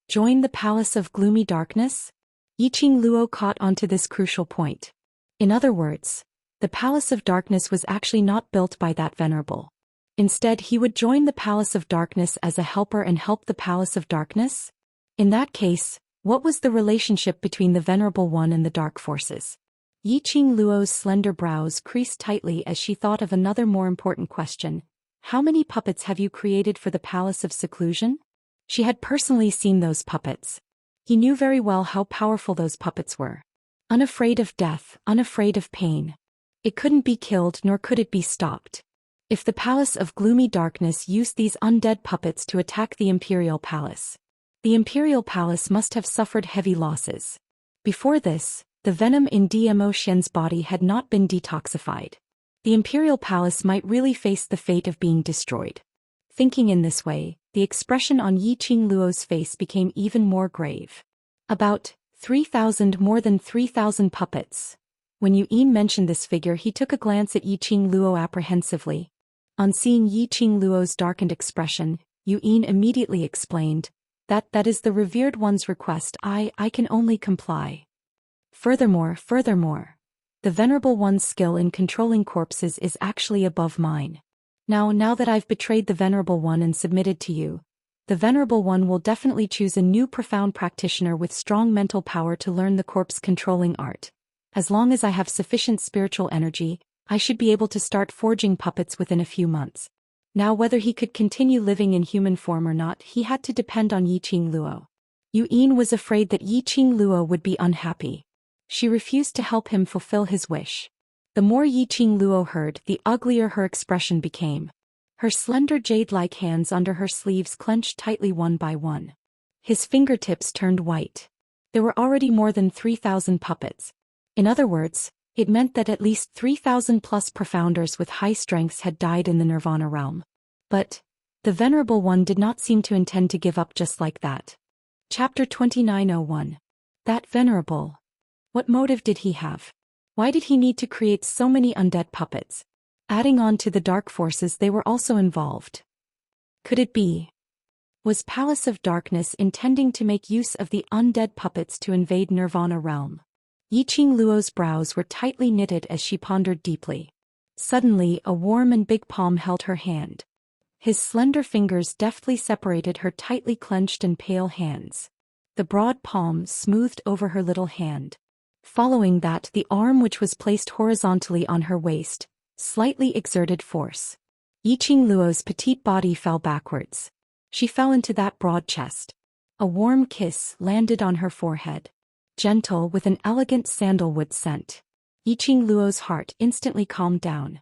Join the Palace of Gloomy Darkness? Yiqing Luo caught onto this crucial point. In other words, the Palace of Darkness was actually not built by that Venerable. Instead, he would join the Palace of Darkness as a helper and help the Palace of Darkness? In that case, what was the relationship between the Venerable One and the Dark Forces? Yiqing Luo's slender brows creased tightly as she thought of another more important question. How many puppets have you created for the Palace of Seclusion? She had personally seen those puppets. He knew very well how powerful those puppets were. Unafraid of death, unafraid of pain. It couldn't be killed nor could it be stopped. If the Palace of Gloomy Darkness used these undead puppets to attack the Imperial Palace, the Imperial Palace must have suffered heavy losses. Before this, the venom in Zhou Xian's body had not been detoxified. The Imperial Palace might really face the fate of being destroyed. Thinking in this way, the expression on Yiqing Luo's face became even more grave. About 3,000, more than 3,000 puppets. When Yu Yin mentioned this figure, he took a glance at Yiqing Luo apprehensively. On seeing Yiqing Luo's darkened expression, Yu Yin immediately explained, That is the revered one's request. I can only comply. Furthermore, the Venerable One's skill in controlling corpses is actually above mine. Now that I've betrayed the Venerable One and submitted to you, the Venerable One will definitely choose a new profound practitioner with strong mental power to learn the corpse controlling art. As long as I have sufficient spiritual energy, I should be able to start forging puppets within a few months. Now whether he could continue living in human form or not, he had to depend on Yiqing Luo. Yu Yin was afraid that Yiqing Luo would be unhappy. She refused to help him fulfill his wish. The more Yiqing Luo heard, the uglier her expression became. Her slender jade-like hands under her sleeves clenched tightly one by one. His fingertips turned white. There were already more than 3,000 puppets. In other words, it meant that at least 3,000 plus profounders with high strengths had died in the Nirvana realm. But the Venerable One did not seem to intend to give up just like that. Chapter 2901. That Venerable. What motive did he have? Why did he need to create so many undead puppets? Adding on to the dark forces, they were also involved. Could it be? Was Palace of Darkness intending to make use of the undead puppets to invade Nirvana realm? Yiqing Luo's brows were tightly knitted as she pondered deeply. Suddenly, a warm and big palm held her hand. His slender fingers deftly separated her tightly clenched and pale hands. The broad palm smoothed over her little hand. Following that, the arm which was placed horizontally on her waist slightly exerted force. Yiqing Luo's petite body fell backwards. She fell into that broad chest. A warm kiss landed on her forehead. Gentle, with an elegant sandalwood scent. Yiqing Luo's heart instantly calmed down.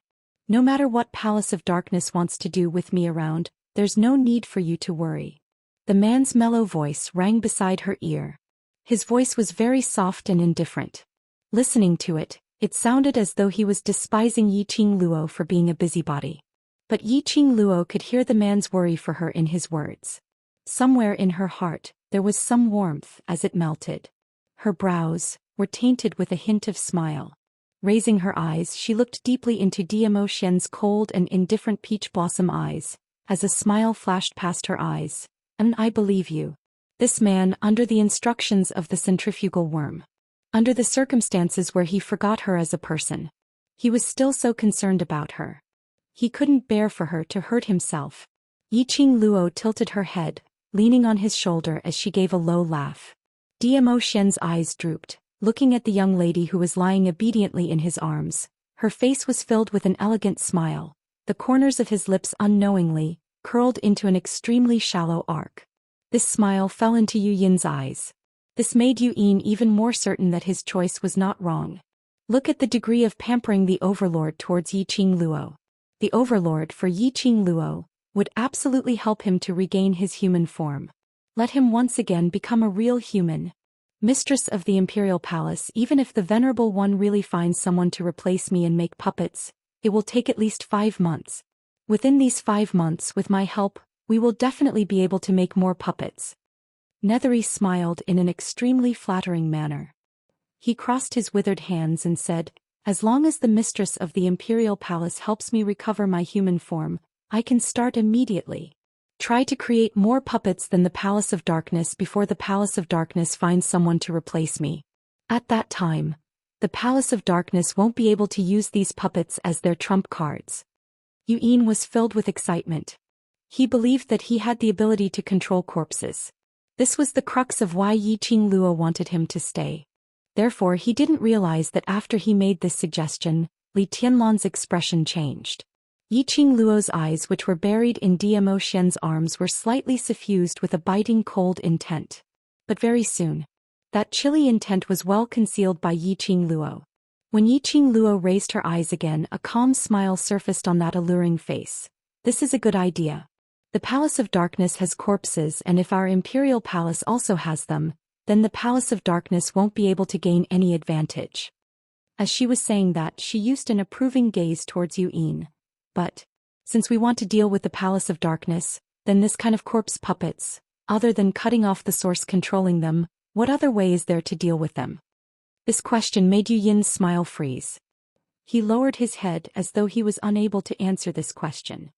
No matter what Palace of Darkness wants to do with me around, there's no need for you to worry. The man's mellow voice rang beside her ear. His voice was very soft and indifferent. Listening to it, it sounded as though he was despising Yiqing Luo for being a busybody. But Yiqing Luo could hear the man's worry for her in his words. Somewhere in her heart, there was some warmth as it melted. Her brows were tainted with a hint of smile. Raising her eyes, she looked deeply into Zhou Xian's cold and indifferent peach blossom eyes, as a smile flashed past her eyes. And I believe you. This man, under the instructions of the centrifugal worm. Under the circumstances where he forgot her as a person. He was still so concerned about her. He couldn't bear for her to hurt himself. Yiqing Luo tilted her head, leaning on his shoulder as she gave a low laugh. Xian's eyes drooped, looking at the young lady who was lying obediently in his arms. Her face was filled with an elegant smile, the corners of his lips unknowingly curled into an extremely shallow arc. This smile fell into Yin's eyes. This made Yin even more certain that his choice was not wrong. Look at the degree of pampering the overlord towards Yiqing Luo. The overlord for Yiqing Luo would absolutely help him to regain his human form. Let him once again become a real human. Mistress of the Imperial Palace, even if the Venerable One really finds someone to replace me and make puppets, it will take at least 5 months. Within these 5 months, with my help, we will definitely be able to make more puppets. Nethery smiled in an extremely flattering manner. He crossed his withered hands and said, "As long as the mistress of the Imperial Palace helps me recover my human form, I can start immediately. Try to create more puppets than the Palace of Darkness before the Palace of Darkness finds someone to replace me. At that time, the Palace of Darkness won't be able to use these puppets as their trump cards." Yin was filled with excitement. He believed that he had the ability to control corpses. This was the crux of why Yiqing Luo wanted him to stay. Therefore he didn't realize that after he made this suggestion, Li Tianlan's expression changed. Yiqing Luo's eyes, which were buried in Xian's arms, were slightly suffused with a biting cold intent. But very soon, that chilly intent was well concealed by Yiqing Luo. When Yiqing Luo raised her eyes again, a calm smile surfaced on that alluring face. "This is a good idea. The Palace of Darkness has corpses, and if our Imperial Palace also has them, then the Palace of Darkness won't be able to gain any advantage." As she was saying that, she used an approving gaze towards Yin. "But, since we want to deal with the Palace of Darkness, then this kind of corpse puppets, other than cutting off the source controlling them, what other way is there to deal with them?" This question made Yin's smile freeze. He lowered his head as though he was unable to answer this question.